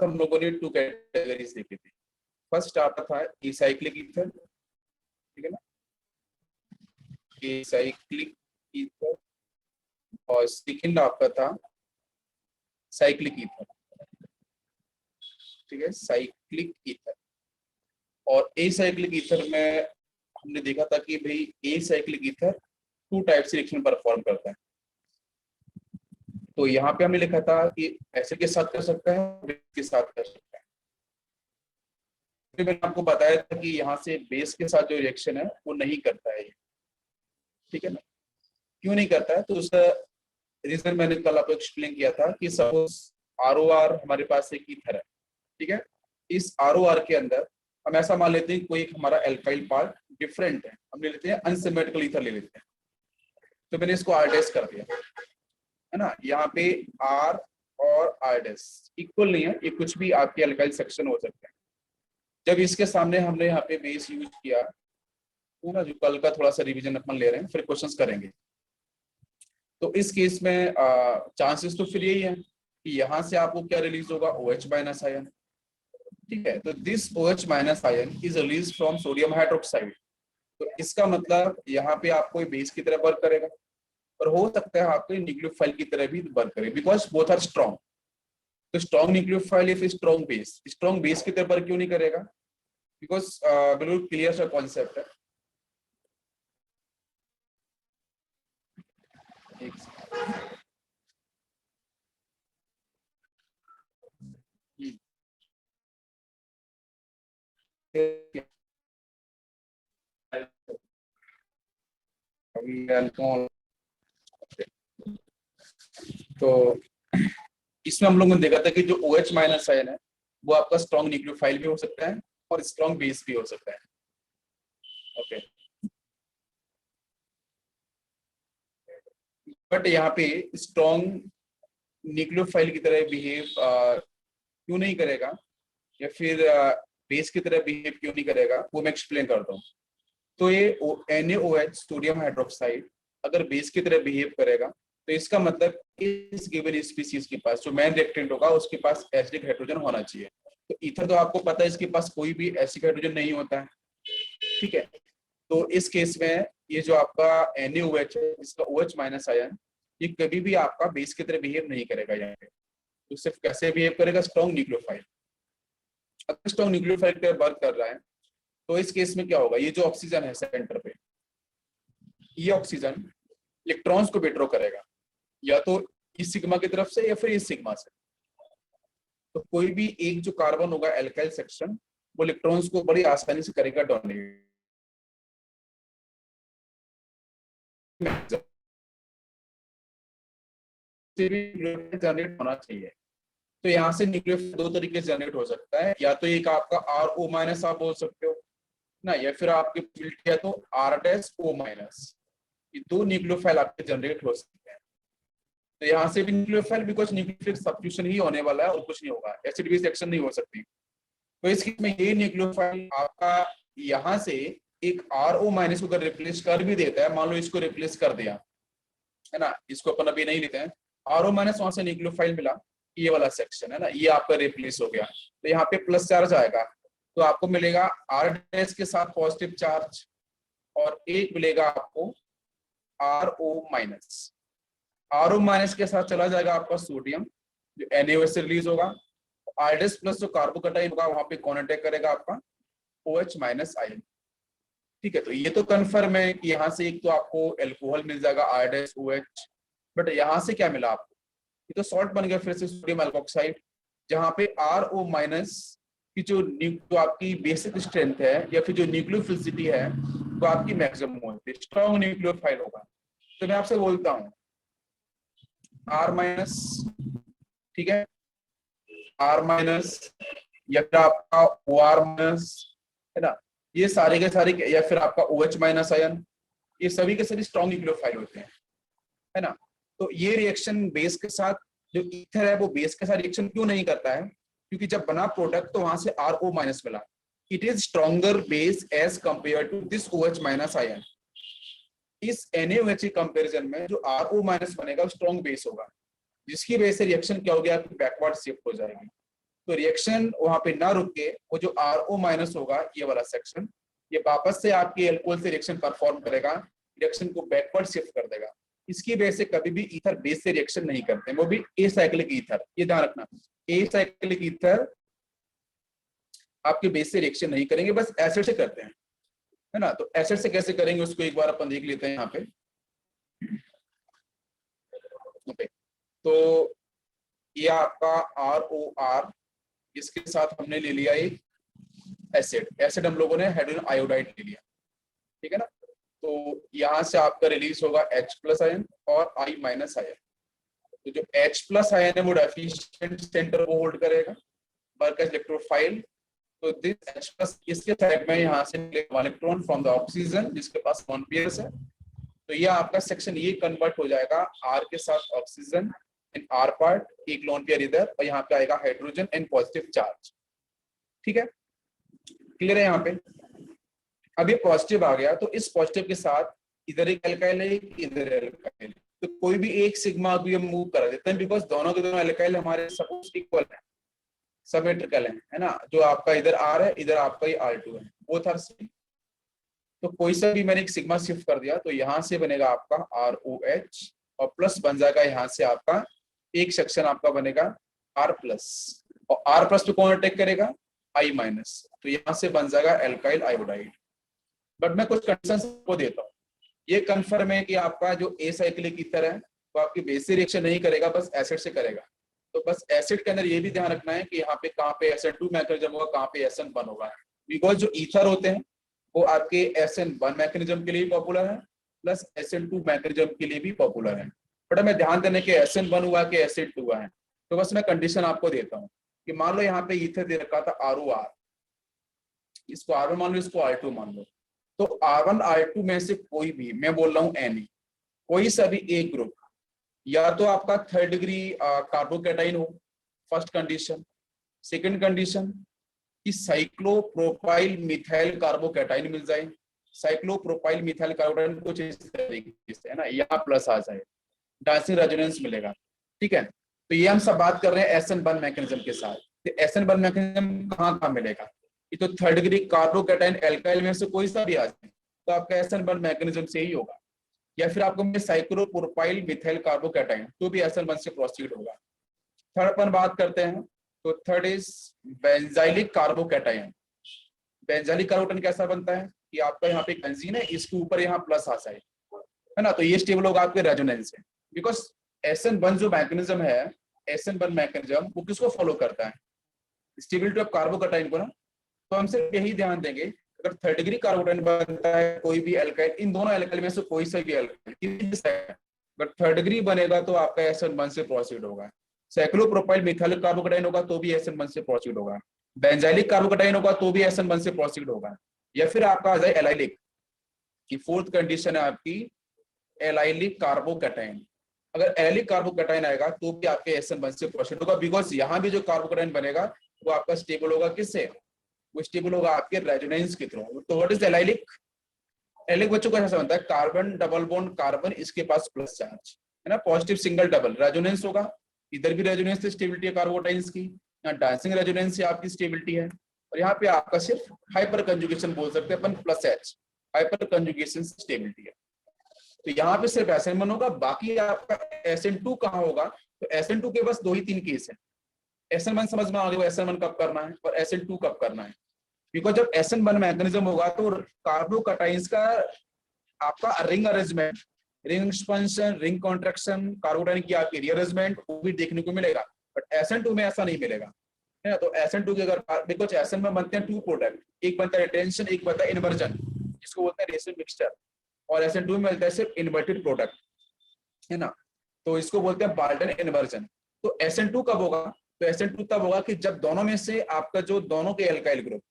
हम लोगों ने 2 कैटेगरीज देखी थी। फर्स्ट आपका था एसाइक्लिक ईथर, ठीक है ना, एसाइक्लिक ईथर, और सेकंड आपका था साइक्लिक ईथर, ठीक है, साइक्लिक ईथर। और एसाइक्लिक ईथर में हमने देखा था कि भाई एसाइक्लिक ईथर 2 टाइप से रिएक्शन परफॉर्म करता है। तो यहाँ पे हमने लिखा था कि एसिड के साथ कर सकता है, बेस के साथ कर सकता है। फिर मैंने आपको बताया था कि यहाँ से बेस के साथ जो रिएक्शन है वो नहीं करता है, ठीक है ना। क्यों नहीं करता है, तो उसका रीजन मैंने कल आपको एक्सप्लेन किया था कि सपोज ROR हमारे पास एक ईथर है, ठीक है। इस ROR के अंदर हम ऐसा मान लेते हैं कोई एक हमारा एल्काइल पार्ट डिफरेंट है, हम ले लेते हैं अनसिमेट्रिकल ईथर ले लेते हैं। तो मैंने इसको R डैश कर दिया, है ना। यहाँ पे R और R डैश इक्वल नहीं है, ये कुछ भी आपके एल्काइल सेक्शन हो सकता है। जब इसके सामने हमने यहाँ पे बेस यूज किया, तो ना जो कल का थोड़ा सा रिवीजन अपन ले रहे हैं, फिर क्वेश्चंस करेंगे। तो इस केस में चांसेस तो फिर यही है कि यहाँ से आपको क्या रिलीज होगा, OH माइनस आयन, ठीक है। तो this OH minus ion is release from sodium hydroxide. तो इसका मतलब यहाँ पे आपको बेस की तरह वर्क करेगा, और हो सकता है आपको न्यूक्लियोफाइल की तरह भी वर्क करे, बिकॉज बोथ आर स्ट्रॉन्ग। तो strong nucleophile if strong base की तरह वर्क क्यों नहीं करेगा, बिकॉज बिल्कुल क्लियर सा कॉन्सेप्ट है। तो इसमें हम लोगों ने देखा था कि जो OH माइनस आयन है वो आपका स्ट्रॉन्ग न्यूक्लियोफाइल भी हो सकता है और स्ट्रॉन्ग बेस भी हो सकता है, ओके। बट यहाँ पे स्ट्रॉन्ग न्यूक्लियोफाइल की तरह बिहेव क्यों नहीं करेगा, या फिर बेस की तरह बिहेव क्यों नहीं करेगा, वो मैं एक्सप्लेन करता हूँ। तो ये NaOH सोडियम हाइड्रोक्साइड अगर बेस की तरह बिहेव करेगा, तो इसका मतलब इस गिवन स्पीसीज के पास जो मेन रिएक्टेंट होगा उसके पास एसिडिक हाइड्रोजन होना चाहिए। तो ईथर तो आपको पता है इसके पास कोई भी एसिडिक हाइड्रोजन नहीं होता है, ठीक है। तो इस केस में ये जो आपका NaOH है, इसका OH माइनस आयन, ये कभी भी आपका बेस की तरह बिहेव नहीं करेगा यहाँ पे। तो सिर्फ कैसे बिहेव करेगा, स्ट्रॉन्ग न्यूक्लियोफाइल। अगर स्ट्रॉन्ग न्यूक्लियोफाइल पे वर्क कर रहा है, तो इस केस में क्या होगा, ये जो ऑक्सीजन है सेंटर पे, ये ऑक्सीजन इलेक्ट्रॉन्स को विड्रॉ करेगा, या तो इस सिग्मा की तरफ से या फिर इस सिग्मा से। तो कोई भी एक जो कार्बन होगा एल्काइल सेक्शन, वो इलेक्ट्रॉन्स को बड़ी आसानी से करेगा डोनेट। जनरेट होना चाहिए। तो यहाँ से न्यूक्लियोफाइल 2 तरीके से जनरेट हो सकता है, या तो एक आपका RO माइनस आप बोल सकते हो ना, या फिर आपके फिल्ड किया तो R डैश O माइनस। ये 2 न्यूक्लियोफाइल आपके जनरेट हो सकते हैं। तो यहाँ से भी न्यूक्लियोफाइल, बिकॉज न्यूक्लियोफिलिक सब्स्टिट्यूशन ही होने वाला है और कुछ नहीं होगा, एसिड बेस रिएक्शन नहीं हो सकती। तो इस केस में ये न्यूक्लियोफाइल आपका यहाँ से एक RO माइनस को अगर रिप्लेस कर भी देता है, मान लो इसको रिप्लेस कर दिया, है ना, इसको अपन अभी नहीं लेते हैं, RO माइनस वहां से न्यूक्लियोफाइल मिला, ये वाला सेक्शन है ना, ये आपका रिप्लेस हो गया, तो यहाँ पे प्लस चार्ज आएगा। तो आपको मिलेगा R डैश के साथ पॉजिटिव चार्ज, और एक मिलेगा आपको RO माइनस। RO माइनस के साथ चला जाएगा आपका सोडियम, जो NaOH से रिलीज होगा। R डैश प्लस जो कार्बोकटाइन होगा वहां पे कॉन्टेक्ट करेगा आपका OH माइनस आयन, ठीक है। तो ये तो कन्फर्म है कि यहाँ से एक तो आपको एल्कोहल मिल जाएगा R डैश OH, बट यहाँ से क्या मिला आपको, ये तो सॉल्ट बन गया फिर से सोडियम एल्कोक्साइड, जहाँ पे RO माइनस की जो आपकी बेसिक स्ट्रेंथ है या फिर जो न्यूक्लियोफिलिसिटी है वो आपकी मैक्सिमम होती है, स्ट्रॉन्ग न्यूक्लियोफाइल होगा। तो मैं आपसे बोलता हूँ R माइनस, ठीक है, R माइनस, या फिर आपका OR माइनस, है ना, ये सारे के सारे, या फिर आपका OH माइनस आयन, ये सभी के सभी स्ट्रॉन्ग न्यूक्लियोफाइल होते हैं, है ना। तो ये रिएक्शन बेस के साथ, जो ईथर है वो बेस के साथ रिएक्शन क्यों नहीं करता है, क्योंकि जब बना प्रोडक्ट तो वहां से RO माइनस मिला, it is stronger base as compare to this OH minus ion. इस NaOH के कंपैरिजन में जो RO माइनस बनेगा स्ट्रॉन्ग बेस होगा, जिसकी वजह से रिएक्शन क्या हो गया, बैकवर्ड शिफ्ट हो जाएगी। तो रिएक्शन वहां पे ना रुक के वो जो RO माइनस होगा ये वाला सेक्शन, ये वापस से आपके एल्कोहल से रिएक्शन परफॉर्म करेगा, रिएक्शन को बैकवर्ड शिफ्ट कर देगा। इसकी वजह से कभी भी ईथर बेस से रिएक्शन नहीं करते, वो भी एसाइक्लिक ईथर, ये ध्यान रखना, एसाइक्लिक ईथर आपके बेस से रिएक्शन नहीं करेंगे, बस एसिड से करते हैं, है ना। तो एसिड से कैसे करेंगे उसको एक बार अपन देख लेते हैं यहाँ पे। ओके, तो ये आपका ROR, इसके साथ हमने ले लिया एक एसिड, एसिड हम लोगों ने हाइड्रोजन आयोडाइड ले लिया, ठीक है ना। तो यहाँ से आपका रिलीज होगा H+ आयन और I- आयन। तो जो H+ आयन है वो डेफिशिएंट सेंटर को होल्ड करेगा, वर्क एज इलेक्ट्रोफाइल। तो दिस H+ इसके साइड में यहाँ से इलेक्ट्रॉन फ्रॉम द ऑक्सीजन जिसके पास 1 पेयर्स है, तो ये आपका सेक्शन ये कन्वर्ट हो जाएगा R के साथ ऑक्सीजन इन R पार्ट, एक लोन पेयर इधर, और यहाँ पे आएगा हाइड्रोजन एंड पॉजिटिव चार्ज, ठीक है, क्लियर है यहाँ पे। अब ये पॉजिटिव आ गया, तो इस पॉजिटिव के साथ इधर एक एल्काइल है, इधर एल्काइल, तो कोई भी एक सिग्मा भी हम मूव करा देते हैं, बिकॉज दोनों के दोनों एल्काइल हमारे सपोज इक्वल है, सिमेट्रिकल है ना। जो आपका इधर R है, इधर आपका ये R2 है, बोथ आर सेम। तो कोई सा भी मैंने एक सिग्मा शिफ्ट कर दिया, तो यहाँ से बनेगा आपका ROH और प्लस बन जाएगा यहाँ से आपका एक सेक्शन आपका बनेगा R+, और R+ पे कौन अटैक करेगा, I-, तो यहाँ से बन जाएगा एल्काइल आयोडाइड। बट मैं कुछ कंडीशंस को देता हूँ, ये कंफर्म है कि आपका जो एसाइक्लिक ईथर है वो आपकी बेस से रिएक्शन नहीं करेगा, बस एसिड से करेगा। तो बस एसिड के अंदर ये भी ध्यान रखना है कि यहाँ पे कहाँ पे SN2 मैकेनिज्म होगा, कहाँ पे SN1 होगा, बिकॉज जो ईथर होते हैं वो आपके SN1 मैकेनिज्म के लिए पॉपुलर है, प्लस SN2 मैकेनिज्म के लिए भी पॉपुलर है। बट हमें ध्यान देने के SN1 हुआ कि SN2 हुआ है। तो बस मैं कंडीशन आपको देता हूँ कि मान लो यहाँ पे ईथर दे रखा था ROR, इसको R1 मान लो, इसको R2 मान लो, तो R1 R2 में से कोई भी, मैं बोल रहा हूँ एनी, कोई सा भी एक ग्रुप या तो आपका 3rd डिग्री कार्बोकैटाइन हो, फर्स्ट कंडीशन। सेकंड कंडीशन कि साइक्लोप्रोपाइल मिथाइल कार्बोकैटाइन मिल जाए, साइक्लोप्रोपाइल मिथाइल कार्बोकैटाइन कुछ इस तरीके से, है ना, यहाँ प्लस आ जाए, डायसिंग रेजोनेंस मिलेगा, ठीक है। तो ये हम सब बात कर रहे हैं SN1 मैकेनिज्म के साथ। तो SN1 मैकेनिज्म कहाँ कहाँ मिलेगा, ये तो 3rd डिग्री कार्बोकैटाइन एल्काइल में से कोई सा भी आ जाए तो आपका SN1 मैकेनिज्म से ही होगा, या फिर आपको मैं साइक्लोप्रोपाइल मिथाइल कार्बोकैटाइन तो भी SN1 से प्रोसीड होगा। थर्ड अपन बात करते हैं, तो third is benzylic carbocation. Benzylic carbocation कैसा बनता है कि आपका यहाँ पे बेंजीन है, इसके ऊपर यहाँ प्लस आ जाए, है ना, तो ये स्टेबल होगा आपके रेजोनेंस से। बिकॉज SN1 जो मैकेनिज्म है, SN1 मैकेनिज्म वो किसको फॉलो करता है, स्टेबिलिटी ऑफ कार्बोकैटाइन को ना। तो हम सिर्फ यही ध्यान देंगे, अगर 3rd डिग्री कार्बोकैटाइन बनता है कोई भी एल्काइल, इन दोनों एल्काइल में से कोई सा भी एल्काइल, अगर 3rd डिग्री बनेगा तो आपका SN1 से प्रोसीड होगा। साइक्लोप्रोपाइल मिथाइल कार्बोकैटाइन होगा तो भी SN1 से प्रोसीड होगा, बेंजाइलिक कार्बोकैटाइन होगा तो भी SN1 से प्रोसीड होगा, या फिर आपका आ जाए एलाइलिक की 4th कंडीशन है आपकी एलाइलिक कार्बोकैटाइन। अगर एलाइलिक कार्बोकैटाइन आएगा तो भी आपके SN1 से प्रोसीड होगा, बिकॉज यहाँ भी जो कार्बोकैटाइन बनेगा वो आपका स्टेबल होगा किससे, वो स्टेबल होगा आपके रेजोनेंस के थ्रू। तो व्हाट इज एलाइलिक, एलाइलिक बच्चों को ऐसा बनता है कार्बन डबल बॉन्ड कार्बन, इसके पास प्लस चार्ज है ना, पॉजिटिव सिंगल डबल, रेजोनेंस होगा, इधर भी रेजोनेंस से स्टेबिलिटी है कार्बोटाइन्स की, यहाँ डांसिंग रेजोनेंस से आपकी स्टेबिलिटी है, और यहाँ पे आपका सिर्फ हाइपर कंजुगेशन बोल सकते हैं अपन, +H, हाइपर कंजुगेशन स्टेबिलिटी है। तो यहाँ पे सिर्फ SN1 होगा, बाकी आपका SN2 कहाँ होगा, तो SN2 के बस 2 ही 3 केस है। SN1 समझ में आ गया, SN1 कब करना है और SN2 कब करना है, बिकॉज जब SN1 मैकेनिज्म होगा तो कार्बोकैटाइन्स का आपका ring arrangement, ring expansion, ring contraction, carbocation की आपकी रीअरेंजमेंट वो भी देखने को मिलेगा, बट SN2 में ऐसा नहीं मिलेगा, है ना। तो SN2 की अगर, बिकॉज SN में बनते हैं 2 प्रोडक्ट, एक बनता है रिटेंशन, एक बनता है इन्वर्जन, जिसको बोलते हैं रेशियो मिक्सचर, और SN2 में मिलता है सिर्फ इन्वर्टेड प्रोडक्ट, है ना, तो इसको बोलते हैं बाल्टन इन्वर्जन। तो SN2 कब होगा, तो SN2 तब होगा कि जब दोनों में से आपका जो दोनों के alkyl group,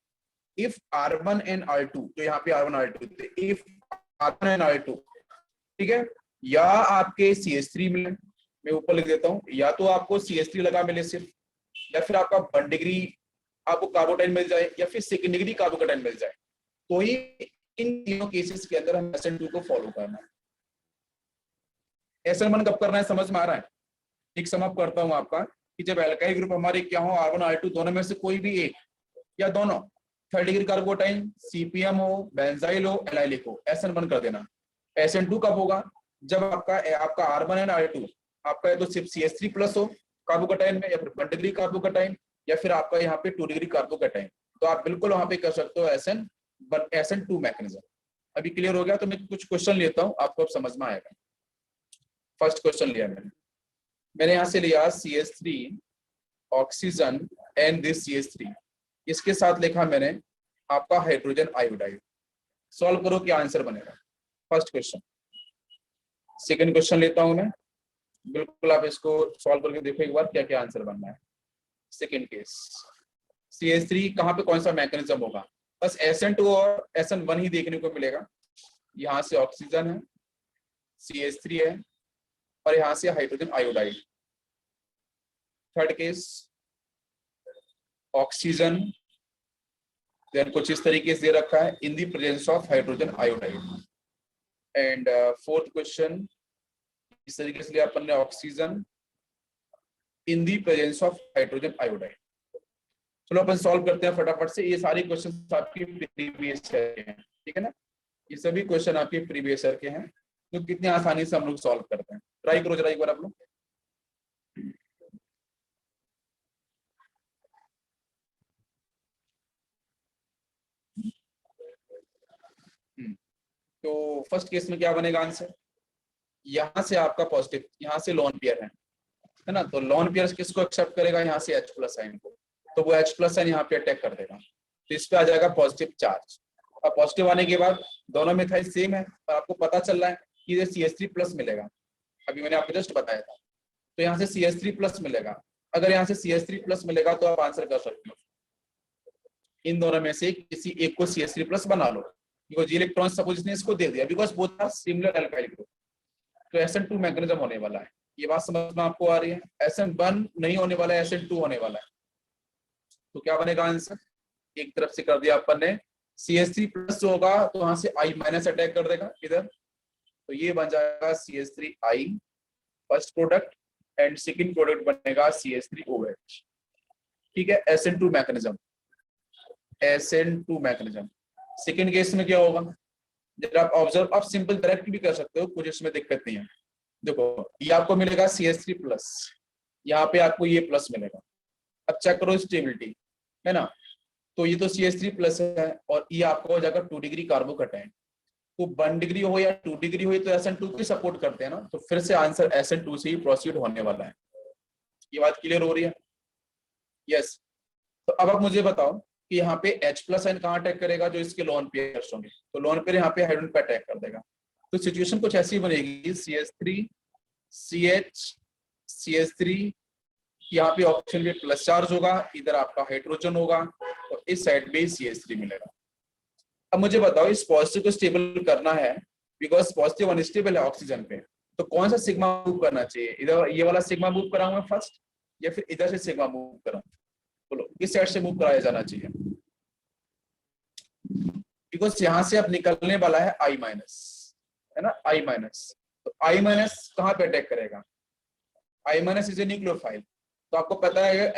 if R1 and R2, तो यहाँ पे R1 R2 थे, इफ R1 एंड R2, ठीक है, या आपके CH3 मिले, मैं ऊपर लिख देता हूँ, या तो आपको CH3 लगा मिले सिर्फ, या फिर आपका 1 डिग्री आपको कार्बोटाइन मिल जाए, या फिर 2nd डिग्री कार्बोकैटाइन मिल जाए, तो ही इन तीनों केसेस के अंदर हम SN2 को फॉलो करना है। SN1 कब करना है समझ में आ रहा है, एक सम अप करता हूं आपका, कि जब एल्काइल ग्रुप हमारे क्या हो, R1 R2 दोनों में से कोई भी एक या दोनों, थर्ड डिग्री कार्बोटाइन, CPM हो, बेंजाइल हो, एलाइलिक हो, SN1 कर देना। SN2 कब होगा? जब आपका R1 एंड R2 आपका या तो सिर्फ CH3 प्लस हो कार्बोकटाइन में, या फिर 1 डिग्री कार्बोकटाइन, या फिर आपका यहाँ पे 2 डिग्री कार्बोकटाइन, तो आप बिल्कुल वहां पे कर सकते हो SN2 मैकेनिज्म। अभी क्लियर हो गया? तो मैं कुछ क्वेश्चन लेता हूँ, आपको अब समझ में आएगा। फर्स्ट क्वेश्चन लिया मैंने यहाँ से लिया CH3 oxygen and this CH3, इसके साथ लिखा मैंने आपका हाइड्रोजन आयोडाइड। सॉल्व करो, क्या आंसर बनेगा? First question. सेकंड क्वेश्चन लेता हूं मैं, बिल्कुल आप इसको सॉल्व करके देखो एक बार क्या क्या आंसर बनना है। सेकंड केस, CH3 कहाँ पे कौन सा मैकेनिज्म होगा? बस SN2 और SN1 ही देखने को मिलेगा। यहाँ से ऑक्सीजन है, CH3 है, और यहाँ से hydrogen iodide. Third case, oxygen, then कुछ इस तरीके से दे रखा है in the presence of hydrogen iodide. And fourth question इस तरीके से लिया अपन ने, oxygen in the presence of hydrogen iodide. चलो अपन सॉल्व करते हैं फटाफट से। ये सारे क्वेश्चन आपके प्रीवियस ईयर के हैं, ठीक है ना? ये सभी क्वेश्चन आपके प्रीवियस ईयर के हैं, तो कितनी आसानी से हम लोग सॉल्व करते हैं। ट्राई करो जरा एक बार आप लोग। तो फर्स्ट केस में क्या बनेगा आंसर? यहाँ से आपका पॉजिटिव, यहाँ से लोन पेयर है ना? तो लोन पेयर किसको एक्सेप्ट करेगा? यहाँ से H प्लस आइन को, तो वो H प्लस आइन यहाँ पे अटैक कर देगा, तो इस पे आ जाएगा पॉजिटिव चार्ज। अब पॉजिटिव आने के बाद दोनों मिथाइल सेम है, और आपको पता चल रहा है कि ये CH3 प्लस मिलेगा, अभी मैंने आपको जस्ट बताया था। तो यहाँ से CH3 प्लस मिलेगा। अगर यहाँ से CH3 प्लस मिलेगा तो आप आंसर कर सकते हो, इन दोनों में से किसी एक को CH3 प्लस बना लो, बिकॉज इलेक्ट्रॉन सपोज इसने इसको दे दिया, because both are similar alkyl group. तो SN2 मैकेनिज्म होने वाला है। ये बात समझ में आपको आ रही है? SN1 नहीं होने वाला है, SN2 होने वाला है। तो क्या बनेगा आंसर? एक तरफ से कर दिया अपन ने, CH3 प्लस होगा तो वहां से I माइनस अटैक कर देगा इधर, तो ये बन जाएगा CH3I first product, and second product बनेगा CH3OH। ठीक है, SN2 mechanism, SN2 mechanism. Second case में क्या होगा? जब आप ऑब्जर्व, आप सिंपल डायरेक्ट भी कर सकते हो, कुछ इसमें दिक्कत नहीं है। देखो ये आपको मिलेगा CH3 प्लस, यहाँ पे आपको ये प्लस मिलेगा। अब चेक करो स्टेबिलिटी, है ना? तो ये तो CH3 प्लस है, और ये आपको हो जाएगा 2 डिग्री कार्बोकटाइन। तो 1 डिग्री हो या 2 डिग्री हो, तो SN2 को सपोर्ट करते हैं ना, तो फिर से आंसर SN2 से ही प्रोसीड होने वाला है। ये बात क्लियर हो रही है? यस। तो अब आप मुझे बताओ कि यहाँ पे H प्लस आयन कहाँ अटैक करेगा? जो इसके लोन पेयर्स होंगे, तो लोन पेयर यहाँ पे हाइड्रोजन पे अटैक कर देगा। तो सिचुएशन कुछ ऐसी बनेगी, CH3 CH CH3, यहाँ पे ऑप्शन पे प्लस चार्ज होगा, इधर आपका हाइड्रोजन होगा, और इस साइड पे CH3 मिलेगा। अब मुझे बताओ इस पॉजिटिव को स्टेबल करना है, बिकॉज पॉजिटिव अनस्टेबल है ऑक्सीजन पे, तो कौन सा सिग्मा मूव करना चाहिए? इधर ये वाला सिग्मा मूव कराऊंगा फर्स्ट, या फिर इधर से सिग्मा मूव कराऊं? बोलो किस साइड से मूव कराया जाना चाहिए? बिकॉज यहाँ से अब निकलने वाला है I माइनस, है ना? I माइनस, तो I माइनस कहाँ पे अटैक करेगा? I minus is a nucleophile, तो आपको पता है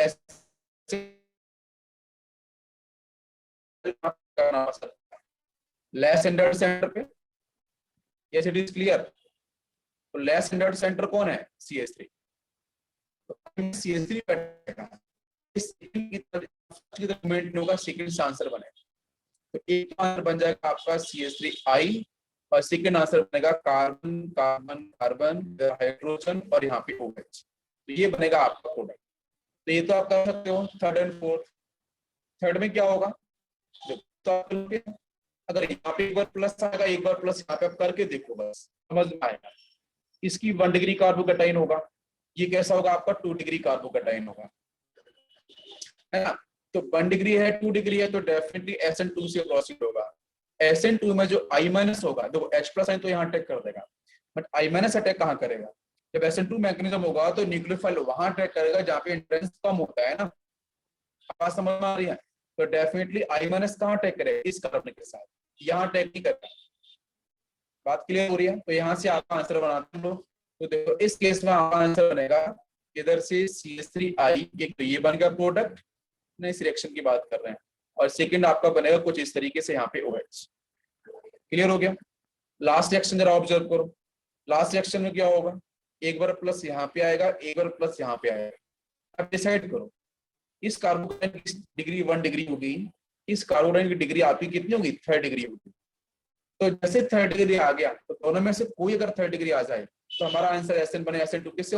लेस स्टैंडर्ड सेंटर पे। Yes it is clear. तो लेस स्टैंडर्ड सेंटर कौन है? CH3। तो CH3 बैठेगा, इस की मूवमेंट होगा, सेकंड आंसर बनेगा। तो एक आंसर बन जाएगा आपका CH3I, और सेकंड आंसर बनेगा कार्बन कार्बन कार्बन हाइड्रोजन, और यहाँ पे OH। तो ये बनेगा आपका प्रोडक्ट। तो ये तो आप कर सकते हो थर्ड एंड फोर्थ। थर्ड में क्या होगा? तो अगर यहाँ पे एक बार प्लस आएगा, एक बार प्लस यहाँ पे आप करके देखो, बस समझ में आएगा। इसकी 1 डिग्री कार्बोकटाइन होगा, ये कैसा होगा? आपका 2 डिग्री कार्बोकटाइन होगा, है ना? तो 1 डिग्री है, 2 डिग्री है, तो डेफिनेटली SN2 से प्रोसीड होगा। SN2 में जो I माइनस होगा, देखो H प्लस आइन तो यहाँ अटैक कर देगा, बट I माइनस अटैक कहाँ करेगा? जब SN2 मैकेनिज्म होगा तो न्यूक्लियोफाइल वहां अटैक करेगा जहाँ पे एंट्रेंस कम होता है ना। बात समझ में आ रही है? तो डेफिनेटली I माइनस कहाँ अटैक करेगा? इस कार्बन के साथ, यहाँ अटैक नहीं करेगा। बात क्लियर हो रही है? तो यहाँ से आपका आंसर बनाते हैं लोग। तो देखो इस केस में आपका आंसर बनेगा इधर से CH3I एक तो ये बन गया प्रोडक्ट, ना इस रिएक्शन की बात कर रहे हैं, और सेकंड आपका बनेगा कुछ इस तरीके से यहाँ पे OH। क्लियर हो गया। लास्ट रिएक्शन जरा ऑब्जर्व करो, लास्ट रिएक्शन में क्या होगा, एक बार प्लस यहाँ पे आएगा, एक बार प्लस यहाँ पे आएगा। अब डिसाइड करो, इस कार्बोनाइल की डिग्री 1 डिग्री होगी, इस कार्बोनाइल की डिग्री आपकी कितनी होगी, 3rd डिग्री होगी। तो जैसे 3rd डिग्री आ गया तो दोनों में से कोई अगर 3rd डिग्री आ जाए तो हमारा आंसर SN बने SN2 किससे,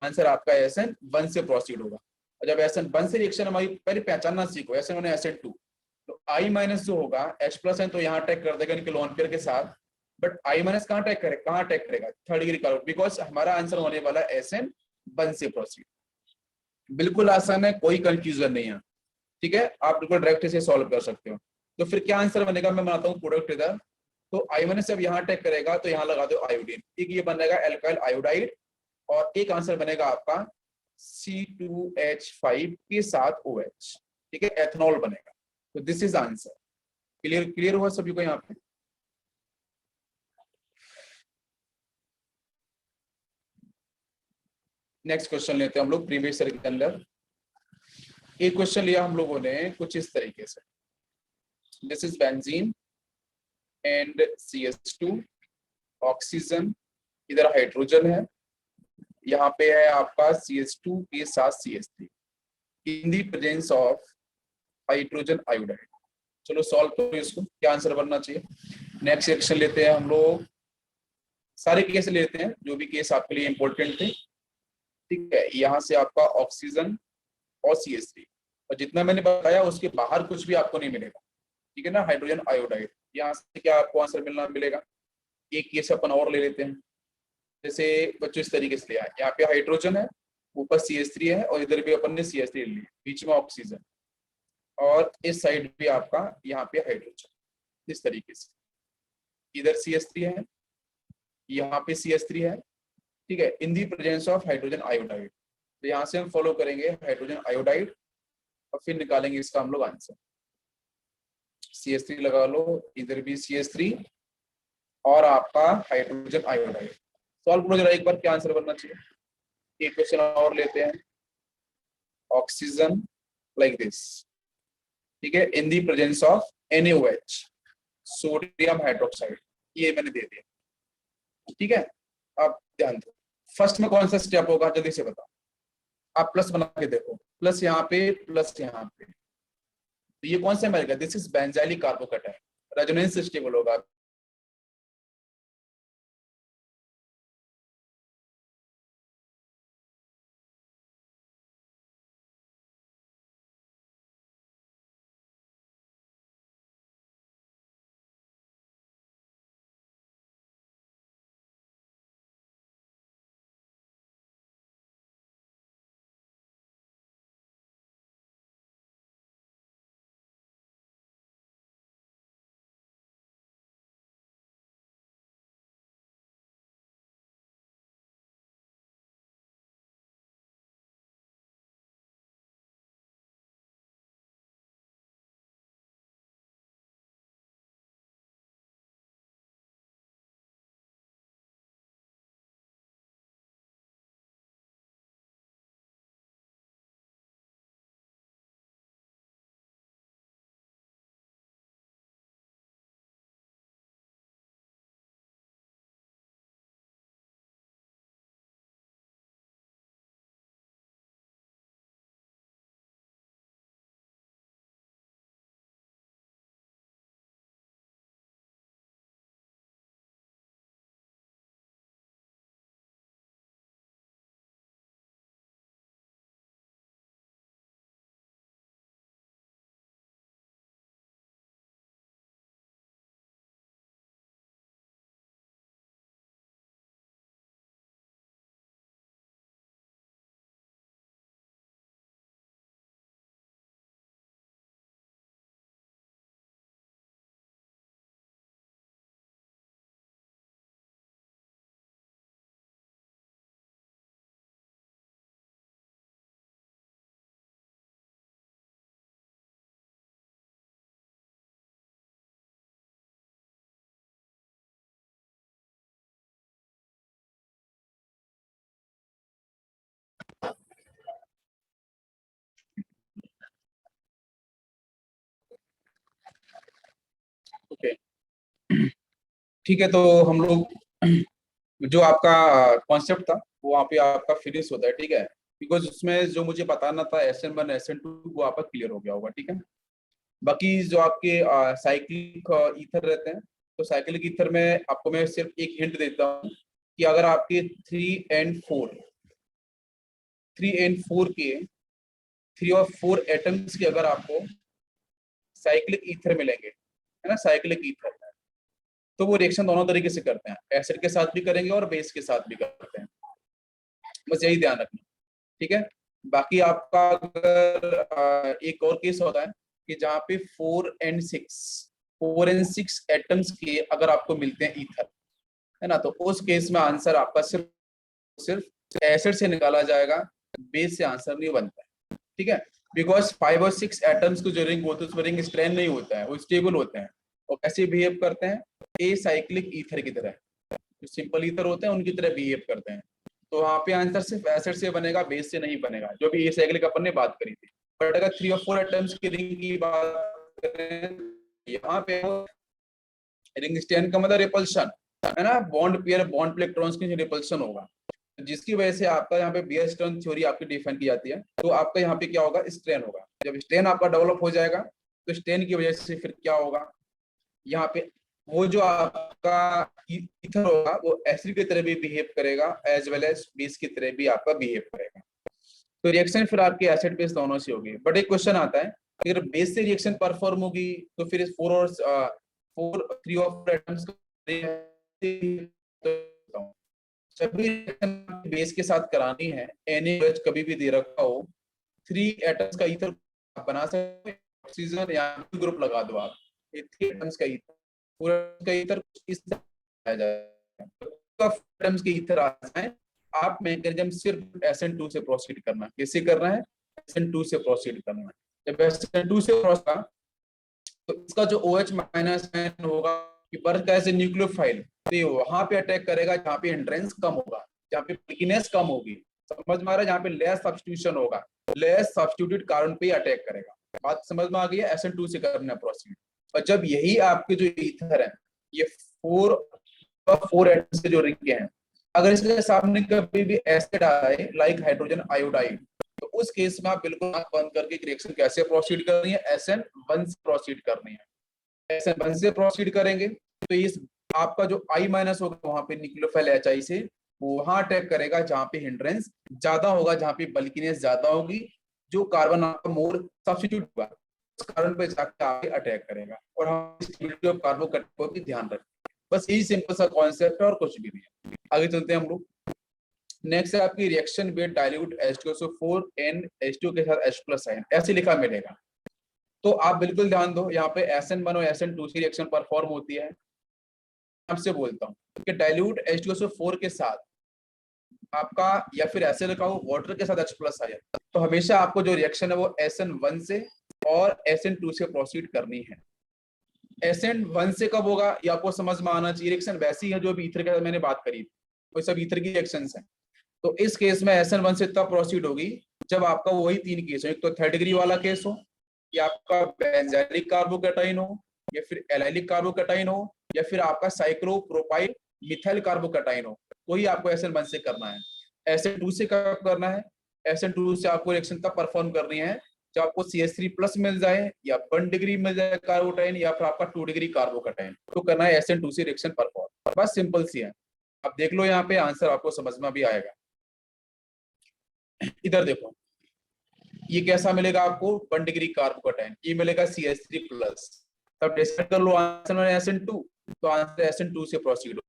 आंसर आपका SN1 से प्रोसीड होगा। और जब SN1 से रिएक्शन हमारी पहले पहचानना सीखो, SN1 है SN2, तो I माइनस जो होगा H प्लस है तो यहाँ अटैक कर देगा इनके लोन पेयर के साथ, बट I माइनस कहाँ अटैक करेगा, कहाँ अटैक करेगा, 3rd डिग्री कार्बन, बिकॉज हमारा आंसर होने वाला है SN1 से प्रोसीड। बिल्कुल आसान है, कोई कंफ्यूजन नहीं है, ठीक है, आप बिल्कुल डायरेक्ट इसे सॉल्व कर सकते हो। तो फिर क्या आंसर बनेगा, मैं बनाता हूँ प्रोडक्ट इधर, तो I माइनस जब यहाँ अटैक करेगा तो यहाँ लगा दो आयोडीन, एक ये बनेगा एल्काइल आयोडाइड, और एक आंसर बनेगा आपका C2H5 के साथ OH, ठीक है, एथनॉल बनेगा। तो this is answer. Clear, clear हुआ सभी को यहाँ पे। नेक्स्ट क्वेश्चन लेते हैं हम लोग प्रीवियस ईयर के अंदर। एक क्वेश्चन लिया हम लोगों ने कुछ इस तरीके से, this is benzene and CH2, oxygen, इधर हाइड्रोजन है, यहाँ पे है आपका CH2 के साथ CH3 in the presence of hydrogen iodide. चलो सॉल्व करो इसको, क्या आंसर बनना चाहिए। नेक्स्ट सेक्शन लेते हैं हम लोग, सारे केस लेते हैं जो भी केस आपके लिए इंपॉर्टेंट थे, ठीक है। यहाँ से आपका ऑक्सीजन और CH3, और जितना मैंने बताया उसके बाहर कुछ भी आपको नहीं मिलेगा, ठीक है ना, हाइड्रोजन आयोडाइड। यहाँ से क्या आपको आंसर मिलना मिलेगा, एक केस अपन और ले लेते हैं, जैसे बच्चों इस तरीके से लिया है, यहाँ पे हाइड्रोजन है, ऊपर CH3 है, और इधर भी अपन ने CH3 लिया, बीच में ऑक्सीजन, और इस साइड भी आपका यहाँ पे हाइड्रोजन, इस तरीके से, इधर CH3 है, यहाँ पे CH3 है, ठीक है, in the presence of hydrogen iodide. तो यहाँ से हम फॉलो करेंगे हाइड्रोजन आयोडाइड, और फिर निकालेंगे इसका हम लोग आंसर। CH3 लगा लो, इधर भी CH3, और आपका हाइड्रोजन आयोडाइड। सॉल्व करो जरा एक बार, क्या आंसर बनना चाहिए। एक क्वेश्चन और लेते हैं, ऑक्सीजन लाइक दिस, ठीक है, in the presence of NaOH, sodium hydroxide, ये मैंने दे दिया, ठीक है। अब ध्यान दो, फर्स्ट में कौन सा स्टेप होगा जल्दी से बताओ, आप प्लस बना के देखो, प्लस यहाँ पे, प्लस यहाँ पे, तो ये कौन सा मिलेगा, this is benzylic carbocation, resonance stable होगा। ओके, ठीक है, तो हम लोग जो आपका कॉन्सेप्ट था वो वहाँ पे आपका फिनिश होता है, ठीक है, बिकॉज उसमें जो मुझे बताना था SN1 SN2 वो आपका क्लियर हो गया होगा, ठीक है। बाकी जो आपके साइक्लिक ईथर रहते हैं, तो साइक्लिक ईथर में आपको मैं सिर्फ एक हिंट देता हूँ कि अगर आपके 3 और 4 के 3 और 4 एटम्स के अगर आपको साइक्लिक ईथर मिलेंगे, है ना, साइक्लिक ईथर, तो वो रिएक्शन दोनों तरीके से करते हैं, एसिड के साथ भी करेंगे और बेस के साथ भी करते हैं, बस यही ध्यान रखना, ठीक है। बाकी आपका अगर एक और केस होता है कि जहाँ पे 4 और 6 एटम्स के अगर आपको मिलते हैं ईथर, है ना, तो उस केस में आंसर आपका सिर्फ सिर्फ एसिड से निकाला जाएगा, बेस से आंसर नहीं बनता है, ठीक है। बिकॉज 5 और 6 एटम्स को जो रिंग होते हैं उसमें रिंग स्ट्रेन नहीं होता है, वो स्टेबल होते हैं और कैसे बिहेव करते हैं, ए साइक्लिक ईथर की तरह, जो सिंपल ईथर होते हैं उनकी तरह बिहेव करते हैं। तो वहाँ पे आंसर सिर्फ एसिड से बनेगा, बेस से नहीं बनेगा, जो भी ए साइक्लिक अपन ने बात करी थी। बट अगर 3 और 4 एटम्स की रिंग की बात करें, यहाँ पे रिंग स्ट्रेन का मतलब रिपल्शन, है ना, बॉन्ड पेयर बॉन्ड इलेक्ट्रॉन्स की रिपल्शन होगा, जिसकी वजह से आपका यहाँ पे बियर स्टर्न थ्योरी आपकी डिफाइन की जाती है। तो आपका यहाँ पे क्या होगा, स्ट्रेन होगा। जब स्ट्रेन आपका डेवलप हो जाएगा तो स्ट्रेन की वजह से फिर क्या होगा, यहाँ पे वो जो आपका ईथर होगा वो एसिड की तरह भी बिहेव करेगा एज वेल एज बेस की तरह भी आपका बिहेव करेगा। तो रिएक्शन फिर आपकी एसिड बेस दोनों से होगी। बट एक क्वेश्चन आता है, अगर बेस से रिएक्शन परफॉर्म होगी तो फिर 3 और 4 एटम्स सभी बेस के साथ करानी है, NaOH कभी भी दे रखा हो, 3 एटम्स का ईथर बना सकते हैं, ऑक्सीजन या ग्रुप लगा दो आप, 3 एटम्स का ईथर, पूरा का ईथर इस तरह आ जाएगा, एटम्स के ईथर आ जाए, आप मैकेनिज्म सिर्फ SN2 से प्रोसीड करना। कैसे करना है, SN2 से प्रोसीड करना है। जब SN2 से प्रोसीड, तो इसका जो OH माइनस होगा कि बर्थ का एज ए न्यूक्लियोफाइल, तो ये वहां पे अटैक करेगा जहाँ पे एंट्रेंस कम होगा, जहाँ पे थिकनेस कम होगी, समझ में आ रहा है, जहाँ पे लेस सब्स्टिट्यूशन होगा, लेस सब्स्टिट्यूटेड कार्बन पे अटैक करेगा। बात समझ में आ गई है, SN2 से करना प्रोसीड। और जब यही आपके जो ईथर है, ये 4 एटम से जो रिंग हैं, अगर इसके सामने कभी भी एसिड आए लाइक हाइड्रोजन आयोडाइड, तो उस केस में आप बिल्कुल आंख बंद करके रिएक्शन कैसे प्रोसीड करनी है, SN1 से प्रोसीड करनी है। SN1 से प्रोसीड करेंगे तो इस आपका जो I माइनस होगा वहां पे न्यूक्लियोफाइल HI से वो वहां अटैक करेगा जहां पे हिंड्रेंस ज्यादा होगा, जहां पे बल्किनेस ज्यादा होगी, जो कार्बन आपका मोर सब्स्टिट्यूट होगा उस कार्बन पे जाकर आके अटैक करेगा। और हम स्टेबिलिटी ऑफ कार्बोकैटायन को भी ध्यान रखें। बस यही सिंपल सा कॉन्सेप्ट है और कुछ भी नहीं है। आगे चलते हैं हम लोग। नेक्स्ट है आपकी reaction with dilute H2SO4 and H2 के साथ H+ आयन, ऐसे लिखा मिलेगा। तो आप बिल्कुल ध्यान दो, यहाँ पे SN1 और SN2 की रिएक्शन परफॉर्म होती है। आपसे बोलता हूँ कि डाइल्यूट H2SO4 के साथ आपका, या फिर ऐसे लिखा हो वाटर के साथ H+ आयन, तो हमेशा आपको जो रिएक्शन है वो SN1 से और SN2 से प्रोसीड करनी है। SN1 से कब होगा ये आपको समझ में आना चाहिए। रिएक्शन वैसी है जो भी ईथर के मैंने बात करी, वो सब ईथर की रिएक्शंस हैं। तो इस केस में SN1 से तब प्रोसीड होगी जब आपका वही 3 केस हो, एक तो 3rd डिग्री वाला केस हो, या आपका बेंजाइलिक कार्बोकैटायन हो, या फिर एलाइलिक कार्बोकैटायन हो, या फिर आपका साइक्लोप्रोपाइल मिथाइल कार्बोकैटायन हो, तो ही आपको SN1 से करना है। SN2 से कब करना है, SN2 से आपको रिएक्शन तब परफॉर्म करनी है जब आपको CH3+ मिल जाए, या 1 डिग्री मिल जाए कार्बोकैटायन, या फिर आपका 2 डिग्री कार्बोकैटायन, तो करना है SN2 से रिएक्शन परफॉर्म। बस सिंपल सी है। अब देख लो यहाँ पे आंसर आपको समझ में भी आएगा। इधर देखो, ये कैसा मिलेगा आपको, 1 डिग्री कार्बोकैटायन, ये मिलेगा CH3+। तब डिसाइड कर लो आंसर में SN2, तो आंसर SN2 से प्रोसीड हो,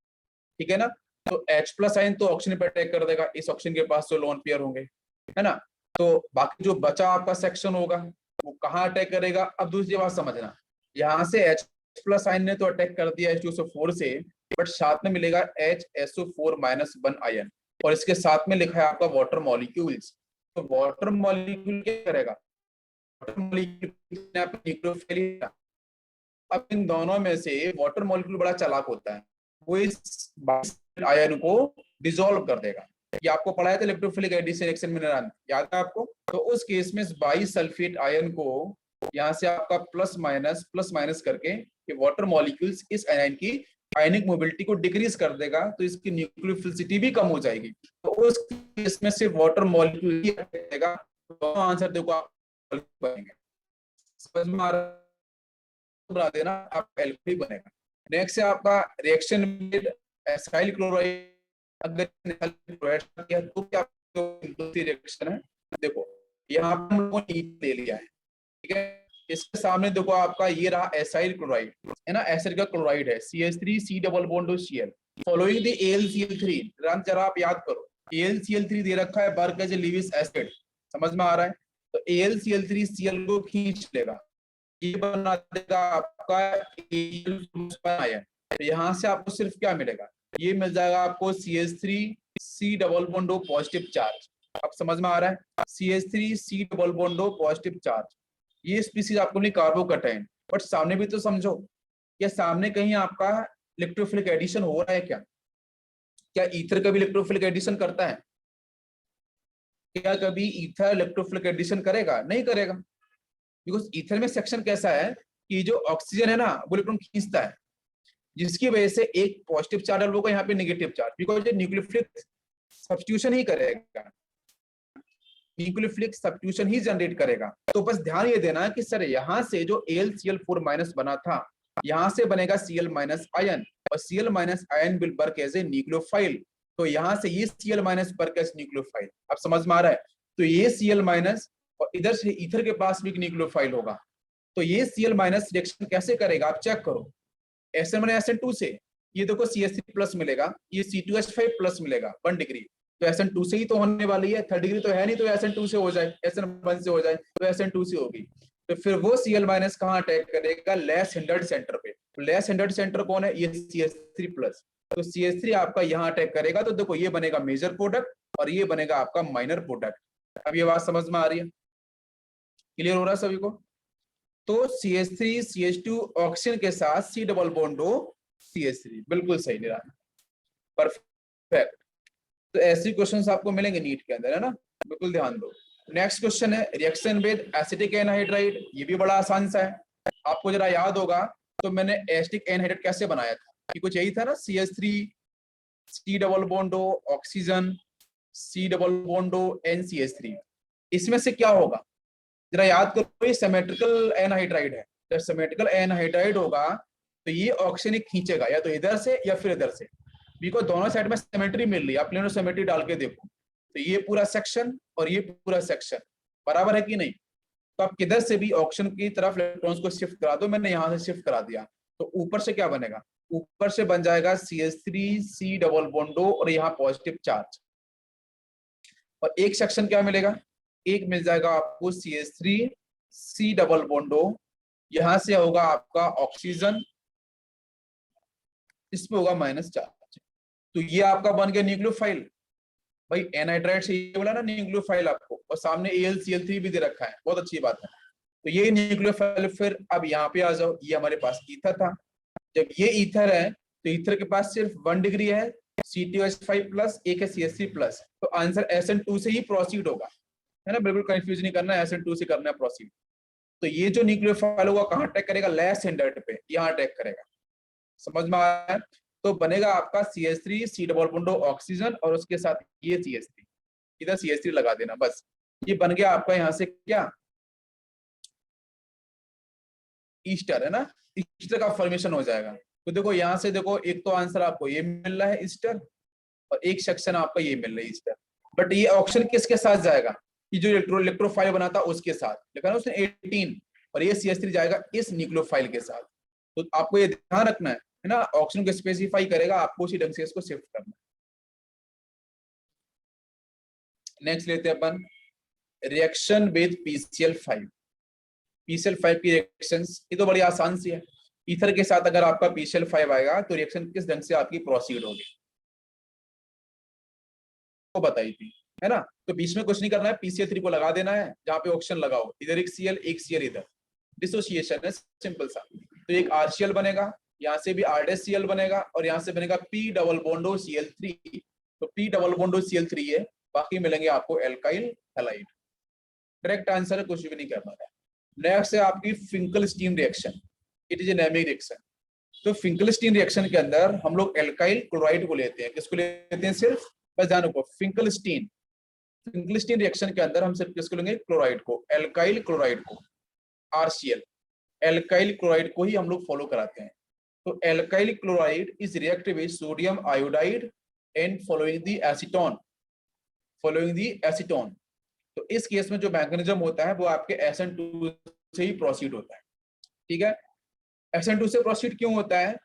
ठीक है ना। तो H+ आयन तो ऑक्सीजन पे अटैक कर देगा, इस ऑक्सीजन के पास तो लोन पेयर होंगे, है ना। तो बाकी जो बचा आपका सेक्शन होगा वो कहाँ अटैक करेगा। अब दूसरी बात समझना, यहाँ से H+ आयन ने तो अटैक कर दिया H2SO4 से, बट साथ में मिलेगा HSO4-1 आयन, और इसके साथ में लिखा है आपका वाटर मॉलिक्यूल्स। तो वाटर मॉलिक्यूल क्या करेगा, वाटर मॉलिक्यूल, अब इन दोनों में से वाटर मॉलिक्यूल बड़ा चालाक होता है, वो इस आयन को डिसॉल्व कर देगा। ये आपको पढ़ाया था इलेक्ट्रोफिलिक एडिशन रिएक्शन में, याद है आपको। तो उस केस में इस बाइसल्फेट आयन को यहाँ से आपका प्लस माइनस करके ये वाटर मॉलिक्यूल्स इस एनाइन की आयनिक मोबिलिटी को डिक्रीज कर देगा, तो इसकी न्यूक्लियोफिलिसिटी भी कम हो जाएगी। तो उस केस में सिर्फ वाटर मॉलिक्यूल ही रहेगा, तो आंसर देखो आप बनेंगे। समझ में आ रहा है? बना देना आप एल्कोहल बनेगा। नेक्स्ट है आपका रिएक्शन विद एसाइल क्लोराइड। अगर क्लोराइड किया तो क्या रिएक्शन है? देखो यहाँ पे हम लोगों ने ले लिया है, ठीक है। इसके सामने देखो आपका ये रहा एसाइल क्लोराइड, है ना, एसिड का क्लोराइड है, CH3 C double bond Cl following the AlCl3। जरा आप याद करो, AlCl3 दे रखा है बर्क एज लिविस एसिड, समझ में आ रहा है? तो AlCl3 Cl को खींच लेगा, ये बना देगा आपका आयन। तो यहाँ से आपको सिर्फ क्या मिलेगा, ये मिल जाएगा आपको CH3 C double bond positive charge. अब समझ में आ रहा है? CH3 C double bond positive charge, ये स्पीसीज आपको नहीं कार्बोकैटायन। बट सामने भी तो समझो, क्या सामने कहीं आपका इलेक्ट्रोफिलिक एडिशन हो रहा है क्या? क्या ईथर कभी इलेक्ट्रोफिलिक एडिशन करता है? क्या कभी ईथर इलेक्ट्रोफिलिक एडिशन करेगा? नहीं करेगा, बिकॉज ईथर में सेक्शन कैसा है कि जो ऑक्सीजन है ना वो इलेक्ट्रॉन खींचता है, जिसकी वजह से एक पॉजिटिव चार्ज होगा, यहाँ पे नेगेटिव चार्ज, बिकॉज ये न्यूक्लियोफिलिक सब्स्टिट्यूशन ही करेगा, न्यूक्लियोफिलिक सब्स्टिट्यूशन ही जनरेट करेगा। तो बस ध्यान ये देना कि सर यहाँ से जो AlCl4- बना था, यहाँ से बनेगा Cl- आयन, और Cl- ion will work as a nucleophile. तो यहाँ से ये Cl- वर्क एज न्यूक्लियोफाइल। अब समझ में आ रहा है? तो ये Cl- और इधर से ईथर के पास भी एक न्यूक्लियोफाइल होगा, तो ये Cl- रिएक्शन कैसे करेगा आप चेक करो। SN1 से ये देखो CH3+ मिलेगा, ये C2H5+ मिलेगा 1 डिग्री, तो SN2 से ही तो होने वाली है, 3 डिग्री तो है नहीं, तो SN2 से हो जाए, SN1 से हो जाए तो SN2 से होगी। तो फिर वो Cl- कहाँ अटैक करेगा? लेस हिंडर्ड सेंटर पे। तो लेस हिंडर्ड सेंटर कौन है? ये CH3+। तो CH3 आपका यहाँ अटैक करेगा, तो देखो ये बनेगा मेजर प्रोडक्ट और ये बनेगा आपका माइनर प्रोडक्ट। अब ये बात समझ में आ रही है? क्लियर हो रहा है सभी को? तो CH3 CH2 ऑक्सीजन के साथ C डबल बॉन्ड CH3, बिल्कुल सही निरा, परफेक्ट। तो ऐसे क्वेश्चंस आपको मिलेंगे नीट के अंदर, है ना, बिल्कुल ध्यान दो। नेक्स्ट क्वेश्चन है रिएक्शन विद एसिटिक एनहाइड्राइड। ये भी बड़ा आसान सा है, आपको जरा याद होगा तो मैंने एसिटिक एनहाइड्राइड कैसे बनाया था, कि कुछ यही था ना, CH3 C double bond oxygen C double bond NCH3। इसमें से क्या होगा जरा याद करो, ये सिमेट्रिकल एनहाइड्राइड है। जब सिमेट्रिकल एनहाइड्राइड होगा तो ये ऑक्सीजन खींचेगा या तो इधर से या फिर इधर से, बिकॉज दोनों साइड में सिमेट्री मिल रही है। आप प्लेनो सिमेट्री डाल के देखो, तो ये पूरा सेक्शन और ये पूरा सेक्शन बराबर है कि नहीं? तो आप किधर से भी ऑक्सीजन की तरफ इलेक्ट्रॉन्स को शिफ्ट करा दो, मैंने यहां से शिफ्ट करा दिया, तो ऊपर से क्या बनेगा? ऊपर से बन जाएगा CH3 C डबल बॉन्ड और यहाँ पॉजिटिव चार्ज, और एक सेक्शन क्या मिलेगा? एक मिल जाएगा आपको CH3 C डबल बॉन्ड, यहां से होगा आपका ऑक्सीजन, इसमें होगा माइनस चार्ज। तो ये आपका बन गया न्यूक्लियोफाइल। भाई एनहाइड्राइड से ये बोला ना न्यूक्लियोफाइल आपको, और सामने AlCl3 भी दे रखा है, बहुत अच्छी बात है। तो ये न्यूक्लियोफाइल। फिर अब यहाँ पे आ जाओ, ये हमारे पास ईथर था। जब ये ईथर है तो ईथर के पास सिर्फ 1 डिग्री है, C2H5+, एक है CH3+, तो आंसर SN2 से ही प्रोसीड होगा, है ना, बिल्कुल कंफ्यूज नहीं करना है, SN2 से करना है प्रोसीड। तो ये जो न्यूक्लियोफाइल होगा कहाँ अटैक करेगा? लेस हिंडर्ड पे, यहाँ अटैक करेगा। समझ में आया है? तो बनेगा आपका CH3 C double bond oxygen और उसके साथ ये CH3, इधर CH3 लगा देना, बस ये बन गया आपका यहाँ से क्या? ईस्टर, है ना, ईस्टर का फॉर्मेशन हो जाएगा। तो देखो यहाँ से देखो, एक तो आंसर आपको ये मिल रहा है ईस्टर, और एक सेक्शन आपका ये मिल रहा है ईस्टर। बट ये ऑप्शन किसके साथ जाएगा? कि जो इलेक्ट्रोफाइल बना था उसके साथ, लिखा ना उसने 18, और ये CH3 जाएगा इस न्यूक्लियोफाइल के साथ। तो आपको ये ध्यान रखना है ना, ऑप्शन को स्पेसिफाई करेगा, आपको उसी ढंग से इसको शिफ्ट करना है। नेक्स्ट लेते हैं अपन रिएक्शन विद PCl5। PCl5 की रिएक्शंस ये तो बड़ी आसान सी है। ईथर के साथ अगर आपका PCl5 आएगा तो रिएक्शन किस ढंग से आपकी प्रोसीड होगी वो बताई थी, है ना। तो बीच में कुछ नहीं करना है, PCl3 को लगा देना है जहां पे ऑक्सीजन लगाओ, इधर एक Cl इधर, डिसोसिएशन है सिंपल सा। तो एक RCl बनेगा, यहाँ से भी R-Cl बनेगा, और यहाँ से बनेगा P डबल बॉन्ड Cl3। तो P डबल बॉन्ड Cl3 है, बाकी मिलेंगे आपको एल्काइल हैलाइड। डायरेक्ट आंसर है, कुछ भी नहीं करना है। नेक्स्ट है आपकी Finkelstein reaction, it is anaemic reaction. तो फिंकलस्टीन रिएक्शन के अंदर हम लोग एल्काइल क्लोराइड को लेते हैं, किसको लेते हैं सिर्फ, बस ध्यान रखो फिंकलस्टीन, फिंकलस्टीन रिएक्शन के अंदर हम सिर्फ किसको लेंगे, क्लोराइड को, एल्काइल क्लोराइड को, RCl, एल्काइल क्लोराइड को ही हम लोग फॉलो कराते हैं। तो alkyl chloride is react with sodium iodide and following the acetone, following the acetone. तो इस केस में जो मैकेनिज्म होता है वो आपके SN2 से ही प्रोसीड होता है, ठीक है। SN2 से प्रोसीड क्यों होता है,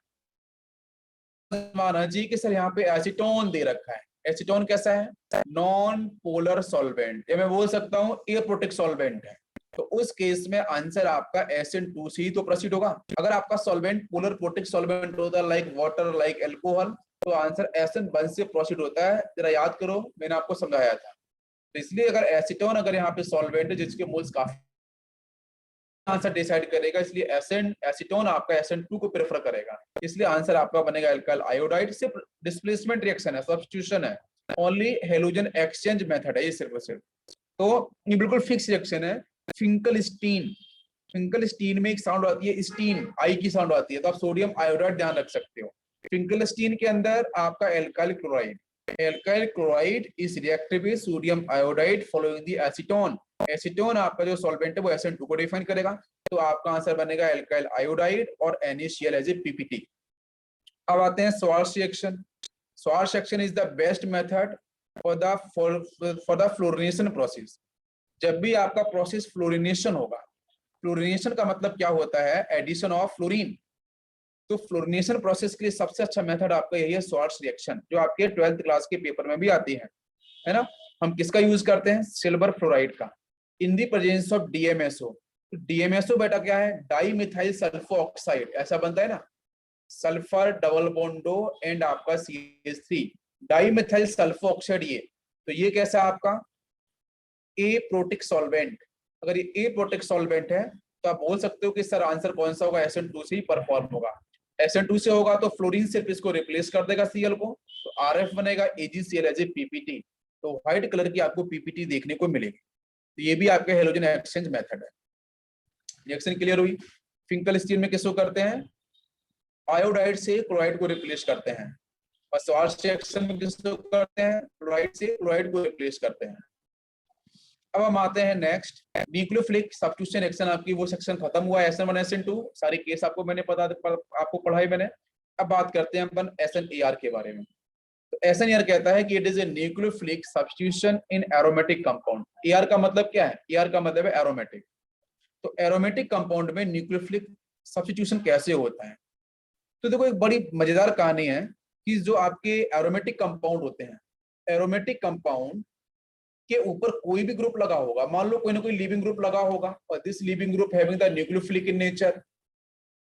माना जी कि सर यहाँ पे एसीटोन दे रखा है, एसीटोन कैसा है, नॉन पोलर सॉल्वेंट, या मैं बोल सकता हूँ एप्रोटिक सॉल्वेंट है। तो उस केस में आंसर आपका SN2 से ही तो प्रोसीड होगा। अगर आपका सॉल्वेंट पोलर प्रोटिक सॉल्वेंट होता है लाइक वाटर, लाइक अल्कोहल, तो आंसर SN1 से प्रोसीड होता है। जरा याद करो, मैंने आपको समझाया था। तो इसलिए अगर एसीटोन अगर यहाँ पे सॉल्वेंट है जिसके मोल्स काफी, आंसर डिसाइड करेगा, इसलिए एसीटोन आपका SN2 को प्रेफर करेगा, इसलिए आंसर आपका बनेगा एल्काइल आयोडाइड। सिर्फ डिस्प्लेसमेंट रिएक्शन है, सब्स्टिट्यूशन है, ओनली हेलोजन एक्सचेंज मेथड है ये सिर्फ सिर्फ। तो ये बिल्कुल फिक्स रिएक्शन है। फिंकलस्टीन, फिंकलस्टीन में एक साउंड आती है, स्टीन, आई की साउंड आती है, तो आप सोडियम आयोडाइड ध्यान रख सकते हो। फिंकलस्टीन के अंदर आपका alkyl chloride, alkyl chloride is reactive with sodium iodide following the acetone, acetone आपका जो सॉल्वेंट है वो SN2 को डिफाइन करेगा। तो आपका आंसर बनेगा एल्काइल आयोडाइड और NaCl एज ए PPT। अब आते हैं Swarts reaction. Swarts reaction is the best method for the fluorination process. जब भी आपका प्रोसेस फ्लोरिनेशन होगा, फ्लोरिनेशन का मतलब क्या होता है, एडिशन ऑफ फ्लोरीन। तो फ्लोरिनेशन प्रोसेस के लिए सबसे अच्छा मेथड आपका यही है स्वार्ट्ज रिएक्शन, जो आपके 12th क्लास के पेपर में भी आती है ना। हम किसका यूज करते हैं, सिल्वर फ्लोराइड का, इन दी प्रेजेंस ऑफ DMSO। तो DMSO बेटा क्या है, डाई मिथाइल सल्फो ऑक्साइड, ऐसा बनता है ना, सल्फर डबल बॉन्डो एंड आपका CH3, di methyl sulpho oxide. ये तो ये कैसा है आपका एप्रोटिक सॉल्वेंट। अगर ये एप्रोटिक सॉल्वेंट है तो आप बोल सकते हो कि सर आंसर कौन सा होगा, SN2 से ही परफॉर्म होगा। SN2 से होगा तो फ्लोरीन सिर्फ इसको रिप्लेस कर देगा Cl को, तो RF बनेगा AgCl एज ए PPT। तो व्हाइट कलर की आपको PPT देखने को मिलेगी। तो ये भी आपके हेलोजन एक्सचेंज मेथड है। रिएक्शन क्लियर हुई। फिंकलस्टीन में किसको करते हैं, आयोडाइड से क्लोराइड को रिप्लेस करते हैं, और स्वार्ट्ज रिएक्शन में किसको करते हैं, क्लोराइड से क्लोराइड को रिप्लेस करते हैं। अब हम आते हैं नेक्स्ट, न्यूक्लियोफिलिक सब्स्टिट्यूशन रिएक्शन। आपकी वो सेक्शन खत्म हुआ, SN1 SN2 सारी केस आपको मैंने आपको पढ़ाई मैंने। अब बात करते हैं अपन SNAR के बारे में। तो SNAR कहता है कि it is a nucleophilic substitution in aromatic compound. AR का मतलब क्या है, AR का मतलब है एरोमेटिक। तो एरोमेटिक कंपाउंड में न्यूक्लियोफिलिक सब्स्टिट्यूशन कैसे होता है, तो देखो एक बड़ी मजेदार कहानी है कि जो आपके एरोमेटिक कंपाउंड होते हैं, एरोमेटिक कंपाउंड के ऊपर कोई भी ग्रुप लगा होगा, मान लो कोई ना कोई लीविंग ग्रुप लगा होगा, और this leaving group having the nucleophilic in nature,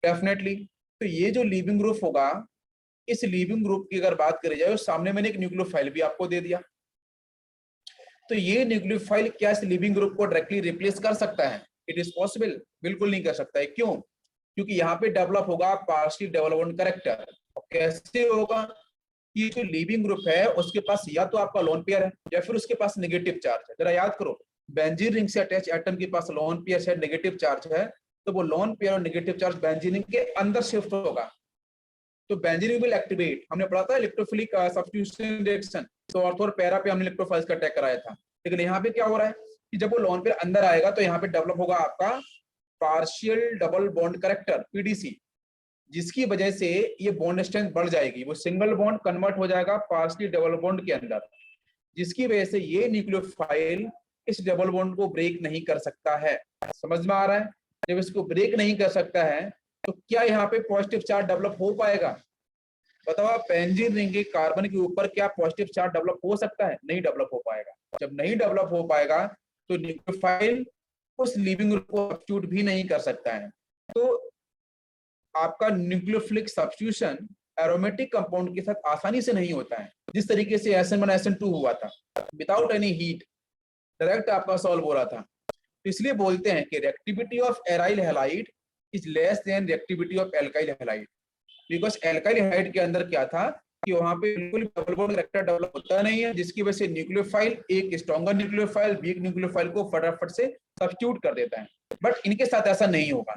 definitely. तो ये जो लीविंग ग्रुप होगा, इस लीविंग ग्रुप की अगर बात करी जाए, सामने मैंने एक न्यूक्लियोफाइल भी आपको दे दिया। तो ये न्यूक्लियोफाइल क्या इस लिविंग ग्रुप को डायरेक्टली रिप्लेस कर सकता है, इट इज पॉसिबल, बिल्कुल नहीं कर सकता है। क्यों, क्योंकि यहाँ पे डेवलप होगा पार्शियल डेवलपमेंट कैरेक्टर। कैसे होगा, ये जो लिविंग ग्रुप है उसके पास या तो आपका लोन पेयर है या फिर उसके पास नेगेटिव चार्ज है। जरा याद करो, बेंजीन रिंग से अटैच एटम के पास लोन पेयर है, नेगेटिव चार्ज है, तो वो लोन पेयर और नेगेटिव चार्ज बेंजीन रिंग के अंदर शिफ्ट होगा। तो बेंजीन रिंग विल एक्टिवेट, हमने पढ़ा था इलेक्ट्रोफिलिक सब्स्टिट्यूशन रिएक्शन, तो ऑर्थो और पैरा पे हमने इलेक्ट्रोफाइल्स का अटैक कराया था। लेकिन यहाँ पे क्या हो रहा है कि जब वो लोन पेयर अंदर आएगा तो यहाँ पे डेवलप होगा आपका partial double bond character, PDC, जिसकी वजह से ये बॉन्ड स्ट्रेंथ बढ़ जाएगी, वो सिंगल बॉन्ड कन्वर्ट हो जाएगा पार्शियल डबल बॉन्ड के अंदर, जिसकी वजह से ये न्यूक्लियोफाइल इस डबल बॉन्ड को ब्रेक नहीं कर सकता है। समझ में आ रहा है, जब इसको ब्रेक नहीं कर सकता है तो क्या यहाँ पे पॉजिटिव चार्ज डेवलप हो पाएगा, बताओ आप, बेंजीन रिंग के कार्बन के ऊपर क्या पॉजिटिव चार्ज डेवलप हो सकता है, नहीं डेवलप हो पाएगा। जब नहीं डेवलप हो पाएगा तो न्यूक्लियोफाइल उस लिविंग ग्रुप को सब्स्टिट्यूट भी नहीं कर सकता है। तो आपका न्यूक्लियोफिलिक सब्स्टिट्यूशन एरोमेटिक कंपाउंड के साथ आसानी से नहीं होता है, जिस तरीके से SN1 SN2 हुआ था, विदाउट एनी हीट डायरेक्ट आपका सॉल्व हो रहा था। तो इसलिए बोलते हैं कि reactivity of aryl halide is less than reactivity of alkyl halide, because alkyl halide के अंदर क्या था कि वहां पे बिल्कुल डबल बॉन्ड कैरेक्टर डेवलप होता नहीं है, जिसकी वजह से न्यूक्लियोफाइल एक स्ट्रॉन्गर न्यूक्लियोफाइल वीक न्यूक्लियोफाइल को फटाफट से सब्स्टिट्यूट कर देता है, बट इनके साथ ऐसा नहीं होगा।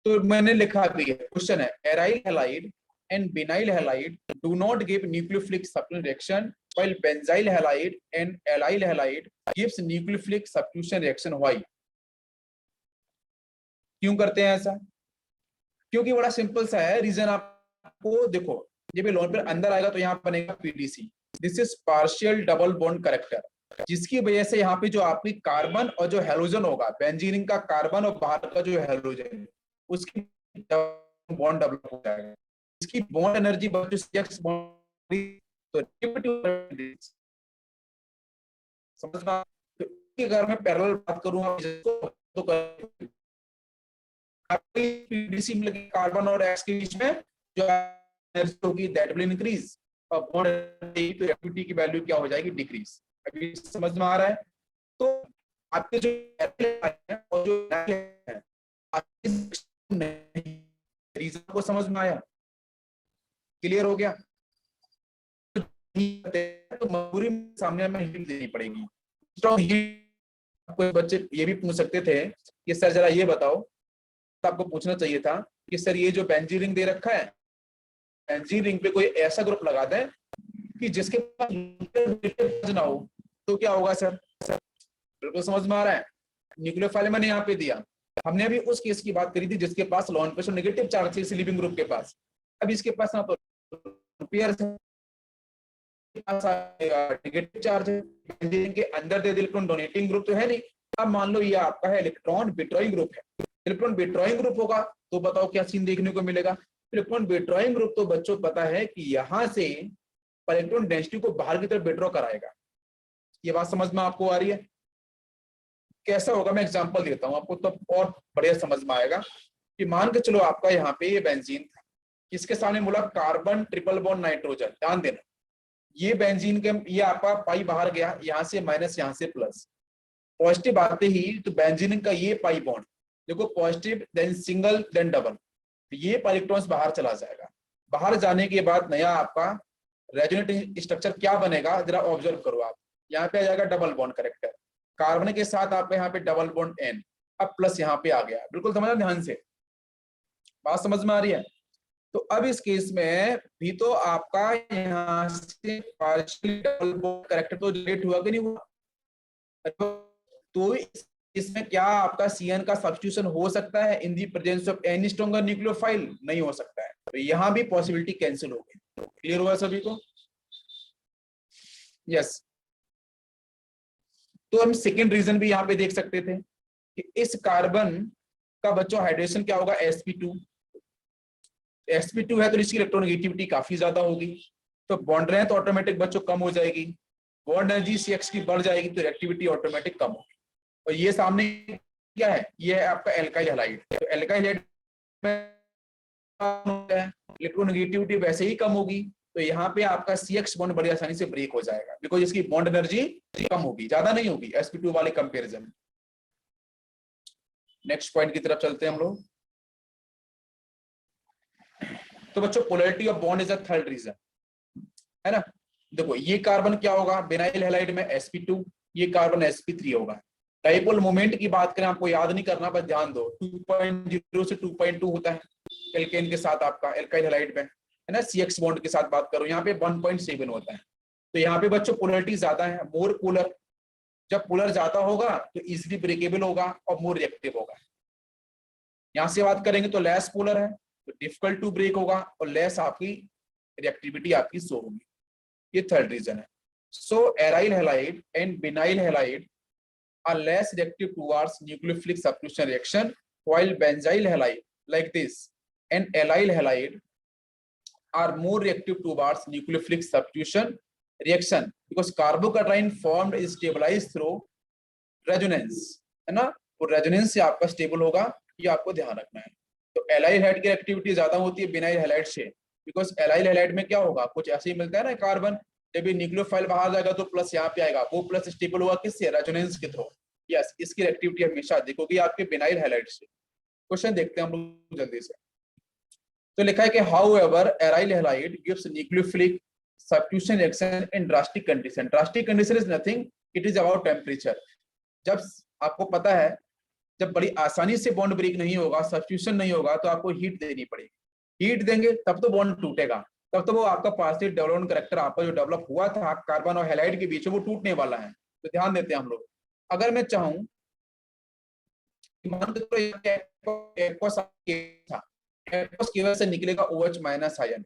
तो मैंने लिखा भी है, क्वेश्चन है, aryl halide and benyl halide do not give nucleophilic substitution reaction, while benzyl halide and allyl halide gives nucleophilic substitution reaction. Why? क्यों करते हैं ऐसा? क्योंकि बड़ा सिंपल सा है रीजन। आपको देखो, जब ये लोन पेयर अंदर आएगा तो यहाँ बनेगा PDC, this is partial double bond character, जिसकी वजह से यहाँ पे जो आपकी कार्बन और जो हेलोजन होगा, बेंजीन का कार्बन और बाहर का जो हेलोजन, उसकी बॉन्ड डेवलप हो जाएगा। इसकी बॉन्ड एनर्जी तो समझना। तो अगर मैं पैरेलल बात करूंगा तो पीडीसी में लगे कार्बन और एक्स के बीच में जो एनर्जी होगी दैट विल इंक्रीज, और बॉन्ड तो एक्टिविटी की वैल्यू क्या हो जाएगी, डिक्रीज। अभी समझ में आ रहा है? तो आपके जो है और जो है रीजन को समझ में आया, क्लियर हो गया? तो मजबूरी सामने में हीट देनी पड़ेगी, स्ट्रॉन्ग हीट। कोई बच्चे ये भी पूछ सकते थे कि सर जरा ये बताओ, तो आपको पूछना चाहिए था कि सर ये जो बेंजीन रिंग दे रखा है, बेंजीन रिंग पे कोई ऐसा ग्रुप लगा दें कि जिसके पास ना हो तो क्या होगा सर? बिल्कुल समझ में आ रहा है। न्यूक्लियोफाइल मैंने यहाँ पे दिया, हमने अभी उस केस की बात करी थी जिसके पास लॉन पे नेगेटिव चार्ज थी लिविंग ग्रुप के पास। अब इसके पास ना तो पेयर नेगेटिव चार्ज है, बेंजीन के अंदर दे इलेक्ट्रॉन डोनेटिंग ग्रुप तो है नहीं। अब मान लो ये आपका है इलेक्ट्रॉन विड्रॉइंग ग्रुप है, इलेक्ट्रॉन विड्रॉइंग ग्रुप होगा तो बताओ क्या सीन देखने को मिलेगा? इलेक्ट्रॉन विड्रॉइंग ग्रुप तो बच्चों पता है कि यहां से इलेक्ट्रॉन डेंसिटी को बाहर की तरफ विड्रॉ कराएगा। ये बात समझ में आपको आ रही है? कैसा होगा, मैं एग्जांपल देता हूं आपको, तो और बढ़िया समझ में आएगा। कि मान के चलो आपका यहाँ पे ये बेंजीन था, इसके सामने बोला कार्बन ट्रिपल बॉन्ड नाइट्रोजन। ध्यान देना, ये बेंजीन के ये आपका पाई बाहर गया, यहाँ से माइनस यहाँ से प्लस, पॉजिटिव आते ही तो बेंजीन का ये पाई बॉन्ड देखो positive, then single, then double, ये इलेक्ट्रॉन्स बाहर चला जाएगा। बाहर जाने के बाद नया आपका रेजोनेटिंग स्ट्रक्चर क्या बनेगा, जरा ऑब्जर्व करो आप। यहाँ पे आ जाएगा डबल बॉन्ड करेक्टर, कार्बन के साथ आपके यहाँ पे डबल बॉन्ड एन, अब प्लस यहाँ पे आ गया। बिल्कुल समझना ध्यान से, बात समझ में आ रही है? तो अब इस केस में भी तो आपका यहाँ से पार्शियल डबल बॉन्ड करेक्टर तो जनरेट हुआ कि नहीं हुआ? तो इसमें क्या आपका CN का सब्स्टिट्यूशन हो सकता है in the presence of any stronger nucleophile? नहीं हो सकता है। तो यहाँ भी पॉसिबिलिटी कैंसिल हो गई। क्लियर हुआ सभी को? यस। तो हम सेकेंड रीजन भी यहाँ पे देख सकते थे कि इस कार्बन का बच्चों हाइड्रेशन क्या होगा, sp2। sp2 है तो इसकी इलेक्ट्रोनेगेटिविटी काफी ज्यादा होगी, तो बॉन्ड लेंथ तो ऑटोमेटिक बच्चों कम हो जाएगी, बॉन्ड एनर्जी CX की बढ़ जाएगी तो रिएक्टिविटी ऑटोमेटिक कम होगी। और ये सामने क्या है, ये है आपका एल्काइल हैलाइड। तो एल्काइल हैलाइड में इलेक्ट्रोनेगेटिविटी वैसे ही कम होगी, तो यहाँ पे आपका CX बॉन्ड बड़ी आसानी से ब्रेक हो जाएगा, बिकॉज इसकी बॉन्ड एनर्जी कम होगी, ज्यादा नहीं होगी sp2 वाले कंपैरिजन। नेक्स्ट पॉइंट की तरफ चलते हैं हम लोग। तो बच्चों polarity of bond is a third reason, है ना? देखो ये कार्बन क्या होगा बेनाइल हैलाइड में sp2, ये कार्बन sp3 होगा। डाइपोल मोमेंट की बात करें, आपको याद नहीं करना, बस ध्यान दो 2.0 से 2.2 होता है एल्केन के साथ आपका एल्काइल हैलाइड में, है ना? CX बॉन्ड के साथ बात करो, यहाँ पे 1.7 होता है। तो यहाँ पे बच्चों पोलैरिटी ज्यादा है, मोर पोलर। जब पोलर ज्यादा होगा तो इजिली ब्रेकेबल होगा और मोर रिएक्टिव होगा। यहाँ से बात करेंगे तो लेस पोलर है तो डिफिकल्ट टू ब्रेक होगा और लेस आपकी रिएक्टिविटी आपकी शो होगी। ये थर्ड रीजन है। So aryl halide and vinyl halide are less reactive towards nucleophilic substitution reaction, while benzyl halide like this and allyl halide are more reactive towards nucleophilic substitution reaction because carbocation formed is stabilized through resonance, है ना? तो resonance से आपका stable होगा, ये आपको ध्यान रखना है। तो एलाइल हैलाइड की एक्टिविटी ज्यादा होती है बिनाइल हैलाइड से, बिकॉज एलाइल हैलाइड में क्या होगा, कुछ ऐसे ही मिलता है ना कार्बन, जब ये न्यूक्लियोफाइल बाहर जाएगा तो प्लस यहाँ पे आएगा, वो प्लस स्टेबल होगा किससे, रेजोनेंस के थ्रू। यस, इसकी एक्टिविटी हमेशा देखोगे आपके बिनाइल हैलाइड से। क्वेश्चन देखते हैं हम लोग जल्दी से। तो लिखा है कि how ever aryl halide gives nucleophilic substitution reaction in drastic condition. Drastic condition is nothing, it is about temperature. जब आपको पता है जब बड़ी आसानी से बॉन्ड ब्रेक नहीं होगा, सब्स्टिट्यूशन नहीं होगा, तो आपको हीट देनी पड़ेगी। हीट देंगे तब तो बॉन्ड टूटेगा, तब तो वो आपका पार्शियल डेवलपमेंट करेक्टर आपका जो डेवलप हुआ था कार्बन और हैलाइड के बीच में, वो टूटने वाला है। तो ध्यान देते हैं हम लोग। अगर मैं चाहूं, मान के चलो एक्वस था, एक्वस की वजह से निकलेगा OH माइनस आयन,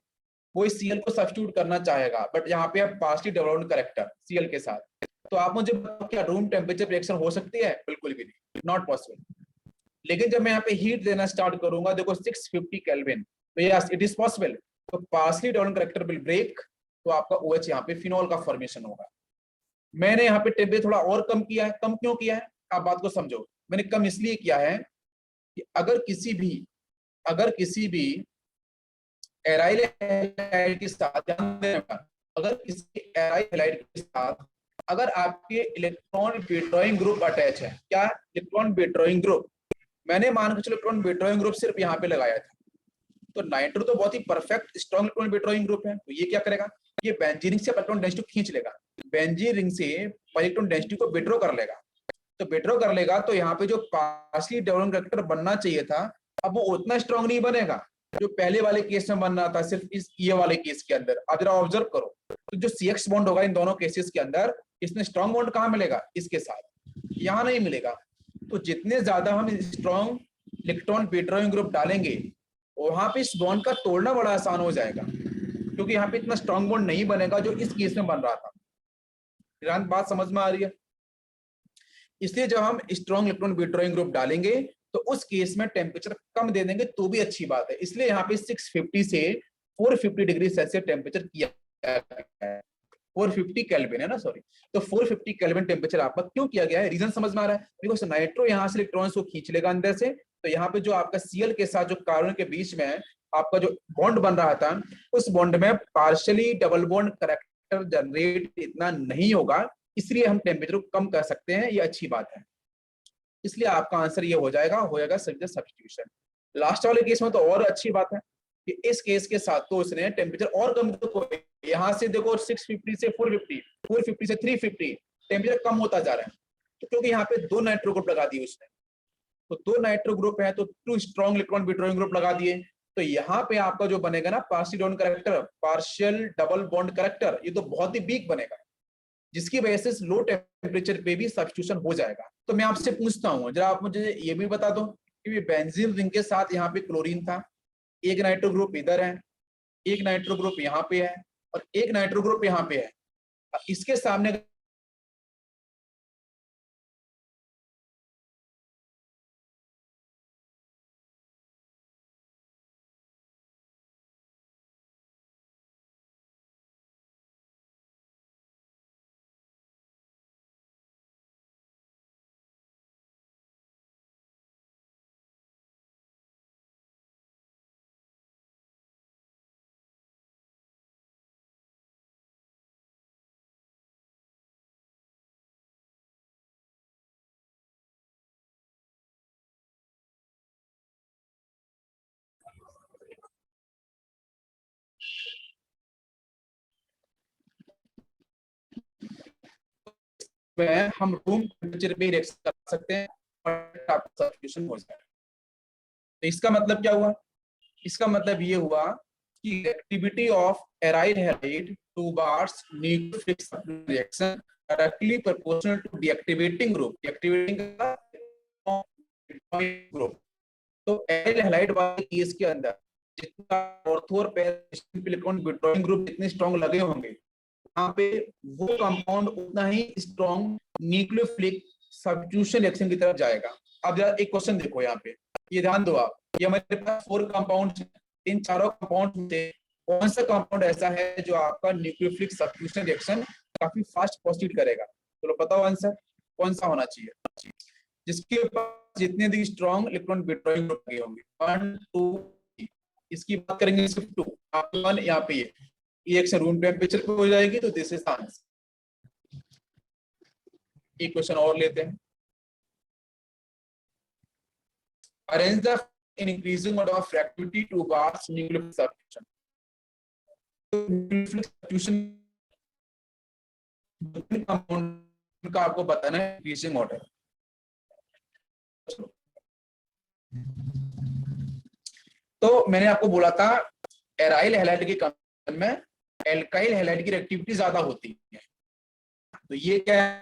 वो इस Cl को सब्स्टिट्यूट करना चाहेगा, बट यहाँ पे आप पार्शियल डेवलपमेंट करेक्टर Cl के साथ, तो आप मुझे बताओ क्या रूम टेम्परेचर रिएक्शन हो सकती है? बिल्कुल भी नहीं, नॉट पॉसिबल। लेकिन जब मैं यहाँ पे हीट देना स्टार्ट करूंगा, देखो 650 केल्विन, तो यस इट इज पॉसिबल, तो partially developed character will break, तो आपका OH यहाँ पे फिनॉल का फॉर्मेशन होगा। मैंने यहाँ पे टेम्परेचर थोड़ा और कम किया है। कम क्यों किया है, आप बात को समझो। मैंने कम इसलिए किया है कि अगर किसी भी एराइल हैलाइड के साथ, ध्यान देना, अगर किसी एराइल हैलाइड के साथ अगर आपके इलेक्ट्रॉन विड्रॉइंग ग्रुप अटैच है, क्या इलेक्ट्रॉन विड्रॉइंग ग्रुप, मैंने मान के चलो इलेक्ट्रॉन विड्रॉइंग ग्रुप सिर्फ यहाँ पे लगाया था, तो नाइट्रो तो बहुत ही perfect strong electron withdrawing group है, तो ये क्या करेगा, ये बेंजीन रिंग से इलेक्ट्रॉन डेंसिटी खींच लेगा, बेंजीन रिंग से इलेक्ट्रॉन डेंसिटी को विड्रॉ कर लेगा। तो विड्रॉ कर लेगा तो यहाँ पे जो पार्शियली डेवलप्ड करेक्टर बनना चाहिए था, अब वो उतना स्ट्रॉन्ग नहीं बनेगा जो पहले वाले केस में बन रहा था, सिर्फ इस ये वाले केस के अंदर। आप जरा ऑब्जर्व करो, तो जो CX बॉन्ड होगा इन दोनों केसेस के अंदर, इसमें स्ट्रॉन्ग बॉन्ड कहाँ मिलेगा, इसके साथ, यहाँ नहीं मिलेगा। तो जितने ज्यादा हम स्ट्रॉन्ग इलेक्ट्रॉन विड्रॉइंग ग्रुप डालेंगे, वहां पे इस बॉन्ड का तोड़ना बड़ा आसान हो जाएगा, क्योंकि यहाँ पे इतना स्ट्रॉन्ग बॉन्ड नहीं बनेगा जो इस केस में बन रहा था। बात समझ में आ रही है? इसलिए जब हम स्ट्रॉन्ग इलेक्ट्रॉन विड्रॉइंग ग्रुप डालेंगे, तो उस केस में टेम्परेचर कम दे देंगे तो भी अच्छी बात है। इसलिए यहाँ पे 650 से 450 डिग्री सेल्सियस टेम्परेचर किया है। 450 केल्विन है ना, सॉरी, तो 450 केल्विन टेम्परेचर आपका क्यों किया गया है, रीजन समझ में आ रहा है? बिकॉज नाइट्रो यहाँ से इलेक्ट्रॉन्स को खींच लेगा अंदर से, तो यहाँ पे जो आपका Cl के साथ जो कार्बन के बीच में आपका जो बॉन्ड बन रहा था, उस बॉन्ड में partially double bond character generate इतना नहीं होगा, इसलिए हम टेम्परेचर को कम कर सकते हैं, ये अच्छी बात है। इसलिए आपका आंसर ये हो जाएगा सब्स्टिट्यूशन। लास्ट वाले केस में तो और अच्छी बात है कि इस केस के साथ तो उसने टेम्परेचर और कम, तो यहाँ से देखो 650 से 450, 450 से 350 टेम्परेचर कम होता जा रहा है, तो क्योंकि यहाँ पे 2 नाइट्रो ग्रुप लगा दिए उसने, तो 2 नाइट्रो ग्रुप है तो 2 स्ट्रॉन्ग इलेक्ट्रॉन विड्रॉइंग ग्रुप लगा दिए, तो यहाँ पे आपका जो बनेगा ना partial bond character, partial double bond character, ये तो बहुत ही वीक बनेगा, जिसकी वजह से लो टेम्परेचर पे भी सब्स्टिट्यूशन हो जाएगा। तो मैं आपसे पूछता हूँ, जरा आप मुझे ये भी बता दो कि बेंजीन रिंग के साथ यहाँ पे क्लोरीन था, एक नाइट्रो ग्रुप इधर है, एक नाइट्रो ग्रुप यहाँ पे है, और एक नाइट्रो ग्रुप यहाँ पे है, इसके सामने में हम रूम टेम्परेचर पे रिएक्शन कर सकते हैं और सब्स्टिट्यूशन हो जाएगा। तो इसका मतलब क्या हुआ? इसका मतलब ये हुआ कि activity of aryl halide towards nucleophilic reaction directly proportional to deactivating group, deactivating group. तो एराइल हैलाइड वाले केस के अंदर जितना ऑर्थो और पैरा इलेक्ट्रॉन विड्रॉइंग ग्रुप जितने स्ट्रांग लगे होंगे, यहाँ पे वो कंपाउंड उतना ही स्ट्रॉन्ग न्यूक्लियोफिलिक सब्स्टिट्यूशन रिएक्शन की तरफ जाएगा। अब जरा एक क्वेश्चन देखो यहाँ पे, ये ध्यान दो आप, ये हमारे पास 4 कंपाउंड, इन चारों कंपाउंड में कौन सा कंपाउंड ऐसा है जो आपका न्यूक्लियोफिलिक सब्स्टिट्यूशन रिएक्शन काफी फास्ट प्रोसीड करेगा? चलो बताओ आंसर कौन सा होना चाहिए, जिसके पास जितने भी स्ट्रॉन्ग इलेक्ट्रॉन विड्रॉइंग ग्रुप लगे होंगे, 1 2, इसकी बात करेंगे सिर्फ 2, आप 1 यहाँ पे ये एक रूम टेम्परेचर पे हो जाएगी, तो दिस इज आंसर। एक क्वेश्चन और लेते हैं। Arrange the in increasing order of reactivity towards nucleophilic substitution. nucleophilic substitution compound का आपको बताना है इंक्रीजिंग ऑर्डर। तो मैंने आपको बोला था एराइल हैलाइड के कंपैरिजन में एल्काइल हैलाइड की रिएक्टिविटी ज्यादा होती है। तो ये क्या है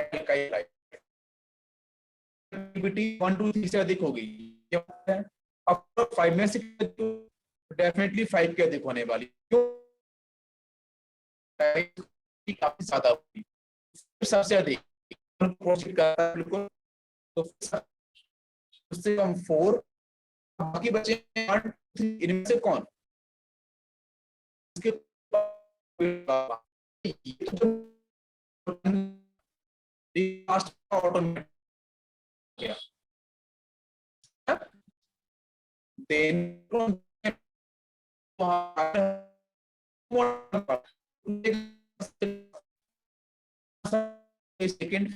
एल्काइल हैलाइड रिएक्टिविटी 1 to 3 से अधिक होगी। अब 5 में से डेफिनेटली 5 के अधिक होने वाली, क्यों? काफी ज्यादा होगी। सबसे अधिक प्रोसीड करता है बिल्कुल, तो उससे हम 4, बाकी बचे 1 3, इनमें से कौन इसके ऑटोमेटिक सेकंड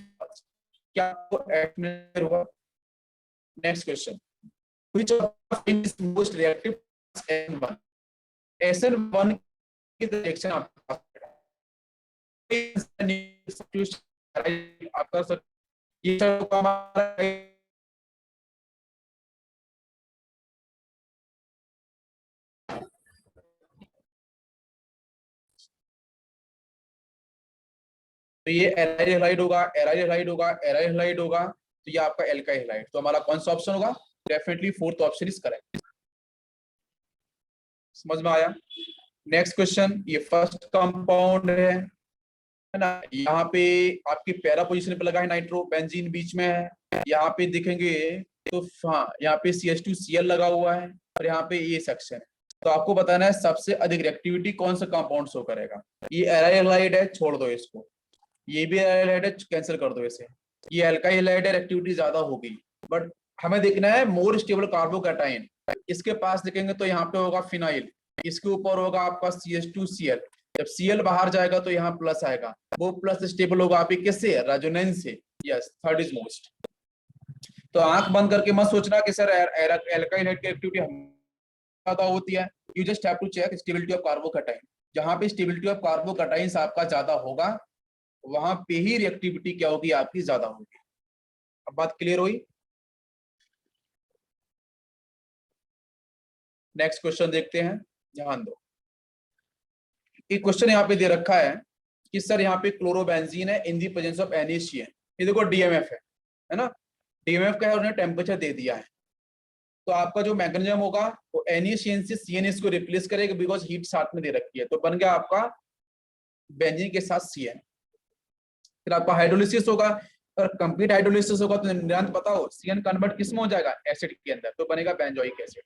क्या हुआ? Next question, which of is most reactive SN1? SN1 की रिएक्शन आप कर सकते, ये तो ये एराइल हैलाइड होगा, एराइल हैलाइड होगा, एराइल हैलाइड होगा, तो ये आपका एल्काइल हैलाइड। तो हमारा कौन सा ऑप्शन होगा? Definitely fourth option is correct. समझ में आया? नेक्स्ट क्वेश्चन, ये फर्स्ट कंपाउंड है ना, यहाँ पे आपकी पैरा पोजीशन पे लगा है नाइट्रो, बेंजीन बीच में है, यहाँ पे दिखेंगे तो हाँ यहाँ पे CH2Cl लगा हुआ है और यहाँ पे ये सेक्शन है। तो आपको बताना है सबसे अधिक रिएक्टिविटी कौन सा कंपाउंड शो करेगा। ये एराइल हैलाइड है, छोड़ दो इसको, ये भी एराइल हैलाइड है, कैंसिल कर दो इसे, ये एल्काइल हैलाइड है, रिएक्टिविटी ज्यादा होगी, बट हमें देखना है मोर स्टेबल कार्बोकैटायन। इसके पास देखेंगे तो यहाँ पे होगा फिनाइल, इसके ऊपर होगा आपका CH2Cl, जब Cl बाहर जाएगा तो यहाँ प्लस आएगा, वो प्लस स्टेबल होगा आप किससे? रेजोनेंस से। Yes, third is most. तो आंख बंद करके मत सोचना कि सर एल्काइल हैलाइड की एक्टिविटी ज्यादा होती है, you just have to check stability of carbocation. जहां पे स्टेबिलिटी ऑफ कार्बोकैटायंस आपका ज्यादा होगा वहां पे ही रिएक्टिविटी क्या होगी? आपकी ज्यादा होगी। अब बात क्लियर हुई? नेक्स्ट क्वेश्चन देखते हैं, ध्यान दो। एक क्वेश्चन यहाँ पे दे रखा है कि सर यहाँ पे क्लोरोबेंजीन है in the presence of NaCN, ये देखो DMF है ना, DMF का है, उन्होंने टेम्परेचर दे दिया है। तो आपका जो मैकेनिज्म होगा वो NaCN से CN को रिप्लेस करेगा, बिकॉज हीट साथ में दे रखी है, तो बन गया आपका बेंजीन के साथ CN। फिर आपका हाइड्रोलिसिस होगा, और कंप्लीट हाइड्रोलिसिस होगा तो निरंतर पता हो CN कन्वर्ट किस में हो जाएगा? एसिड के अंदर, तो बनेगा benzoic acid.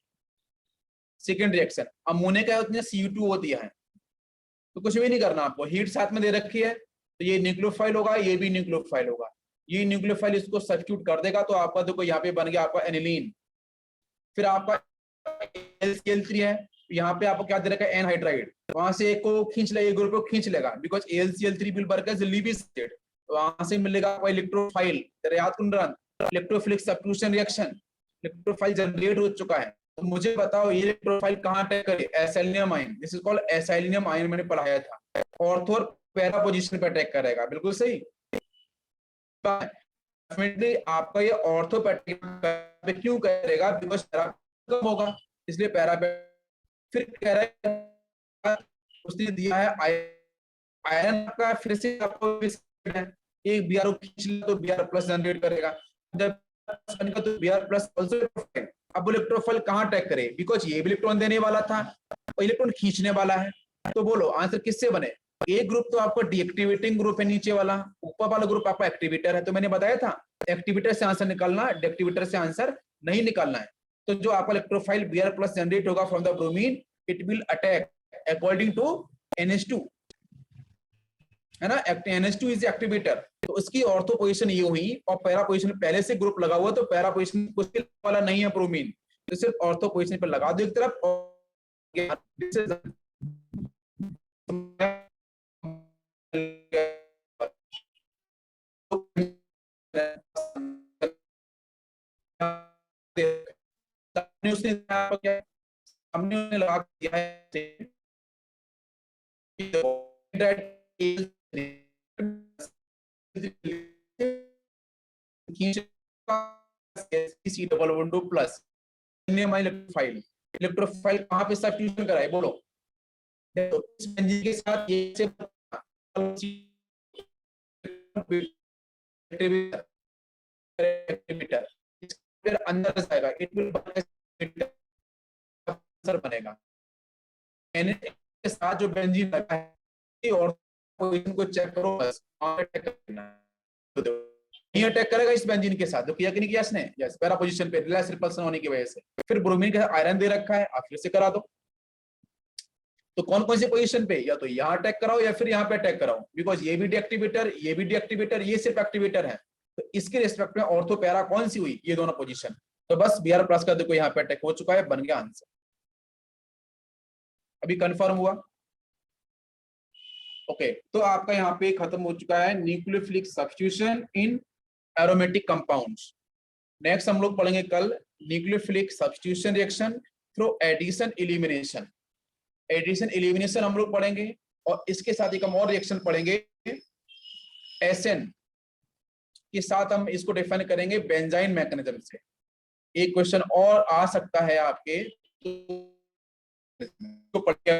Second reaction, ammonia का उसने Cu2O दिया है, तो कुछ भी नहीं करना आपको, हीट साथ में दे रखी है, तो ये न्यूक्लियोफाइल होगा, ये भी न्यूक्लियोफाइल होगा, ये न्यूक्लियोफाइल इसको सब्स्टिट्यूट कर देगा, तो आपका देखो यहाँ पे बन गया आपका एनिलीन। फिर आपका AlCl3 है, यहाँ पे आपको क्या दे रखा है? एनहाइड्राइड, वहां से एक को खींच लेगा, ग्रुप को खींच लेगा, because AlCl3 will work as Lewis state, वहां से मिलेगा आपको इलेक्ट्रोफाइल। याद कुंडन, electrophilic substitution reaction, electrophile generate हो चुका है। तो मुझे बताओ ये इलेक्ट्रोफाइल कहां अटैक करे? Acylium ion, this is called acylium ion, मैंने पढ़ाया था। ऑर्थो और पैरा पोजीशन पे अटैक करेगा, बिल्कुल सही। डेफिनेटली आपका ये ऑर्थो पे क्यों करेगा? बिकॉज कम होगा, इसलिए पैरा पे। फिर कह रहा है उसने दिया है आयरन का, फिर से आपको एक BRO खींच ले तो Br+ जनरेट करेगा, जब तो Br+ आल्सो। अब इलेक्ट्रोफाइल कहां अटैक करे? बिकॉज ये भी इलेक्ट्रॉन देने वाला था और इलेक्ट्रॉन खींचने वाला है, तो बोलो आंसर किससे बने? एक ग्रुप तो आपका डीएक्टिवेटिंग ग्रुप है नीचे वाला, ऊपर वाला ग्रुप आपका एक्टिवेटर है। तो मैंने बताया था एक्टिवेटर से आंसर निकालना, डेक्टिवेटर से आंसर नहीं निकालना है। तो जो आपका इलेक्ट्रोफाइल Br+ जनरेट होगा from the bromine, it will attack according to NH2, है ना, NH2 इज एक्टिवेटर। तो उसकी ऑर्थो पोजीशन ये हुई, और पैरा पोजीशन पहले से ग्रुप लगा हुआ, तो पैरा पोजीशन कुछ वाला नहीं है ब्रोमीन, तो सिर्फ ऑर्थो पोजीशन पर लगा दो एक तरफ, उसने हमने लगा दिया है C double window plus electrophile, electrophile कहाँ पे सब्स्टिट्यूशन कराए बोलो? देखो इस बेंजीन के साथ ये से फिर अंदर जाएगा, इट विल बनेगा। के साथ जो बेंजीन लगा है और पोजीशन को चेक करो बस, अटैक करना ये अटैक करेगा इस बेंजीन के साथ, जो किया कि नहीं किया इसने, यस पैरा पोजीशन पे लेस रिपल्सन होने की वजह से। फिर ब्रोमीन के साथ आयरन दे रखा है, आप फिर से करा दो। तो कौन कौन सी पोजीशन पे, या तो यहाँ अटैक कराओ या फिर यहाँ पे अटैक कराओ, बिकॉज ये भी डीएक्टिवेटर, ये भी डीएक्टिवेटर, ये सिर्फ एक्टिवेटर है। तो इसके रिस्पेक्ट में ऑर्थो पैरा कौन सी हुई, ये दोनों पोजीशन। तो बस Br प्लस का देखो यहाँ पे अटैक हो चुका है, बन गया आंसर। अभी कंफर्म हुआ? ओके तो आपका यहाँ पे खत्म हो चुका है nucleophilic substitution in aromatic compounds. Next हम लोग पढ़ेंगे कल nucleophilic substitution reaction through addition elimination. Addition elimination हम लोग पढ़ेंगे और इसके साथ एक हम और रिएक्शन पढ़ेंगे एसएन के साथ, हम इसको डिफाइन करेंगे बेंजाइन मैकेनिज्म से। एक क्वेश्चन और आ सकता है आपके, तो पढ़ के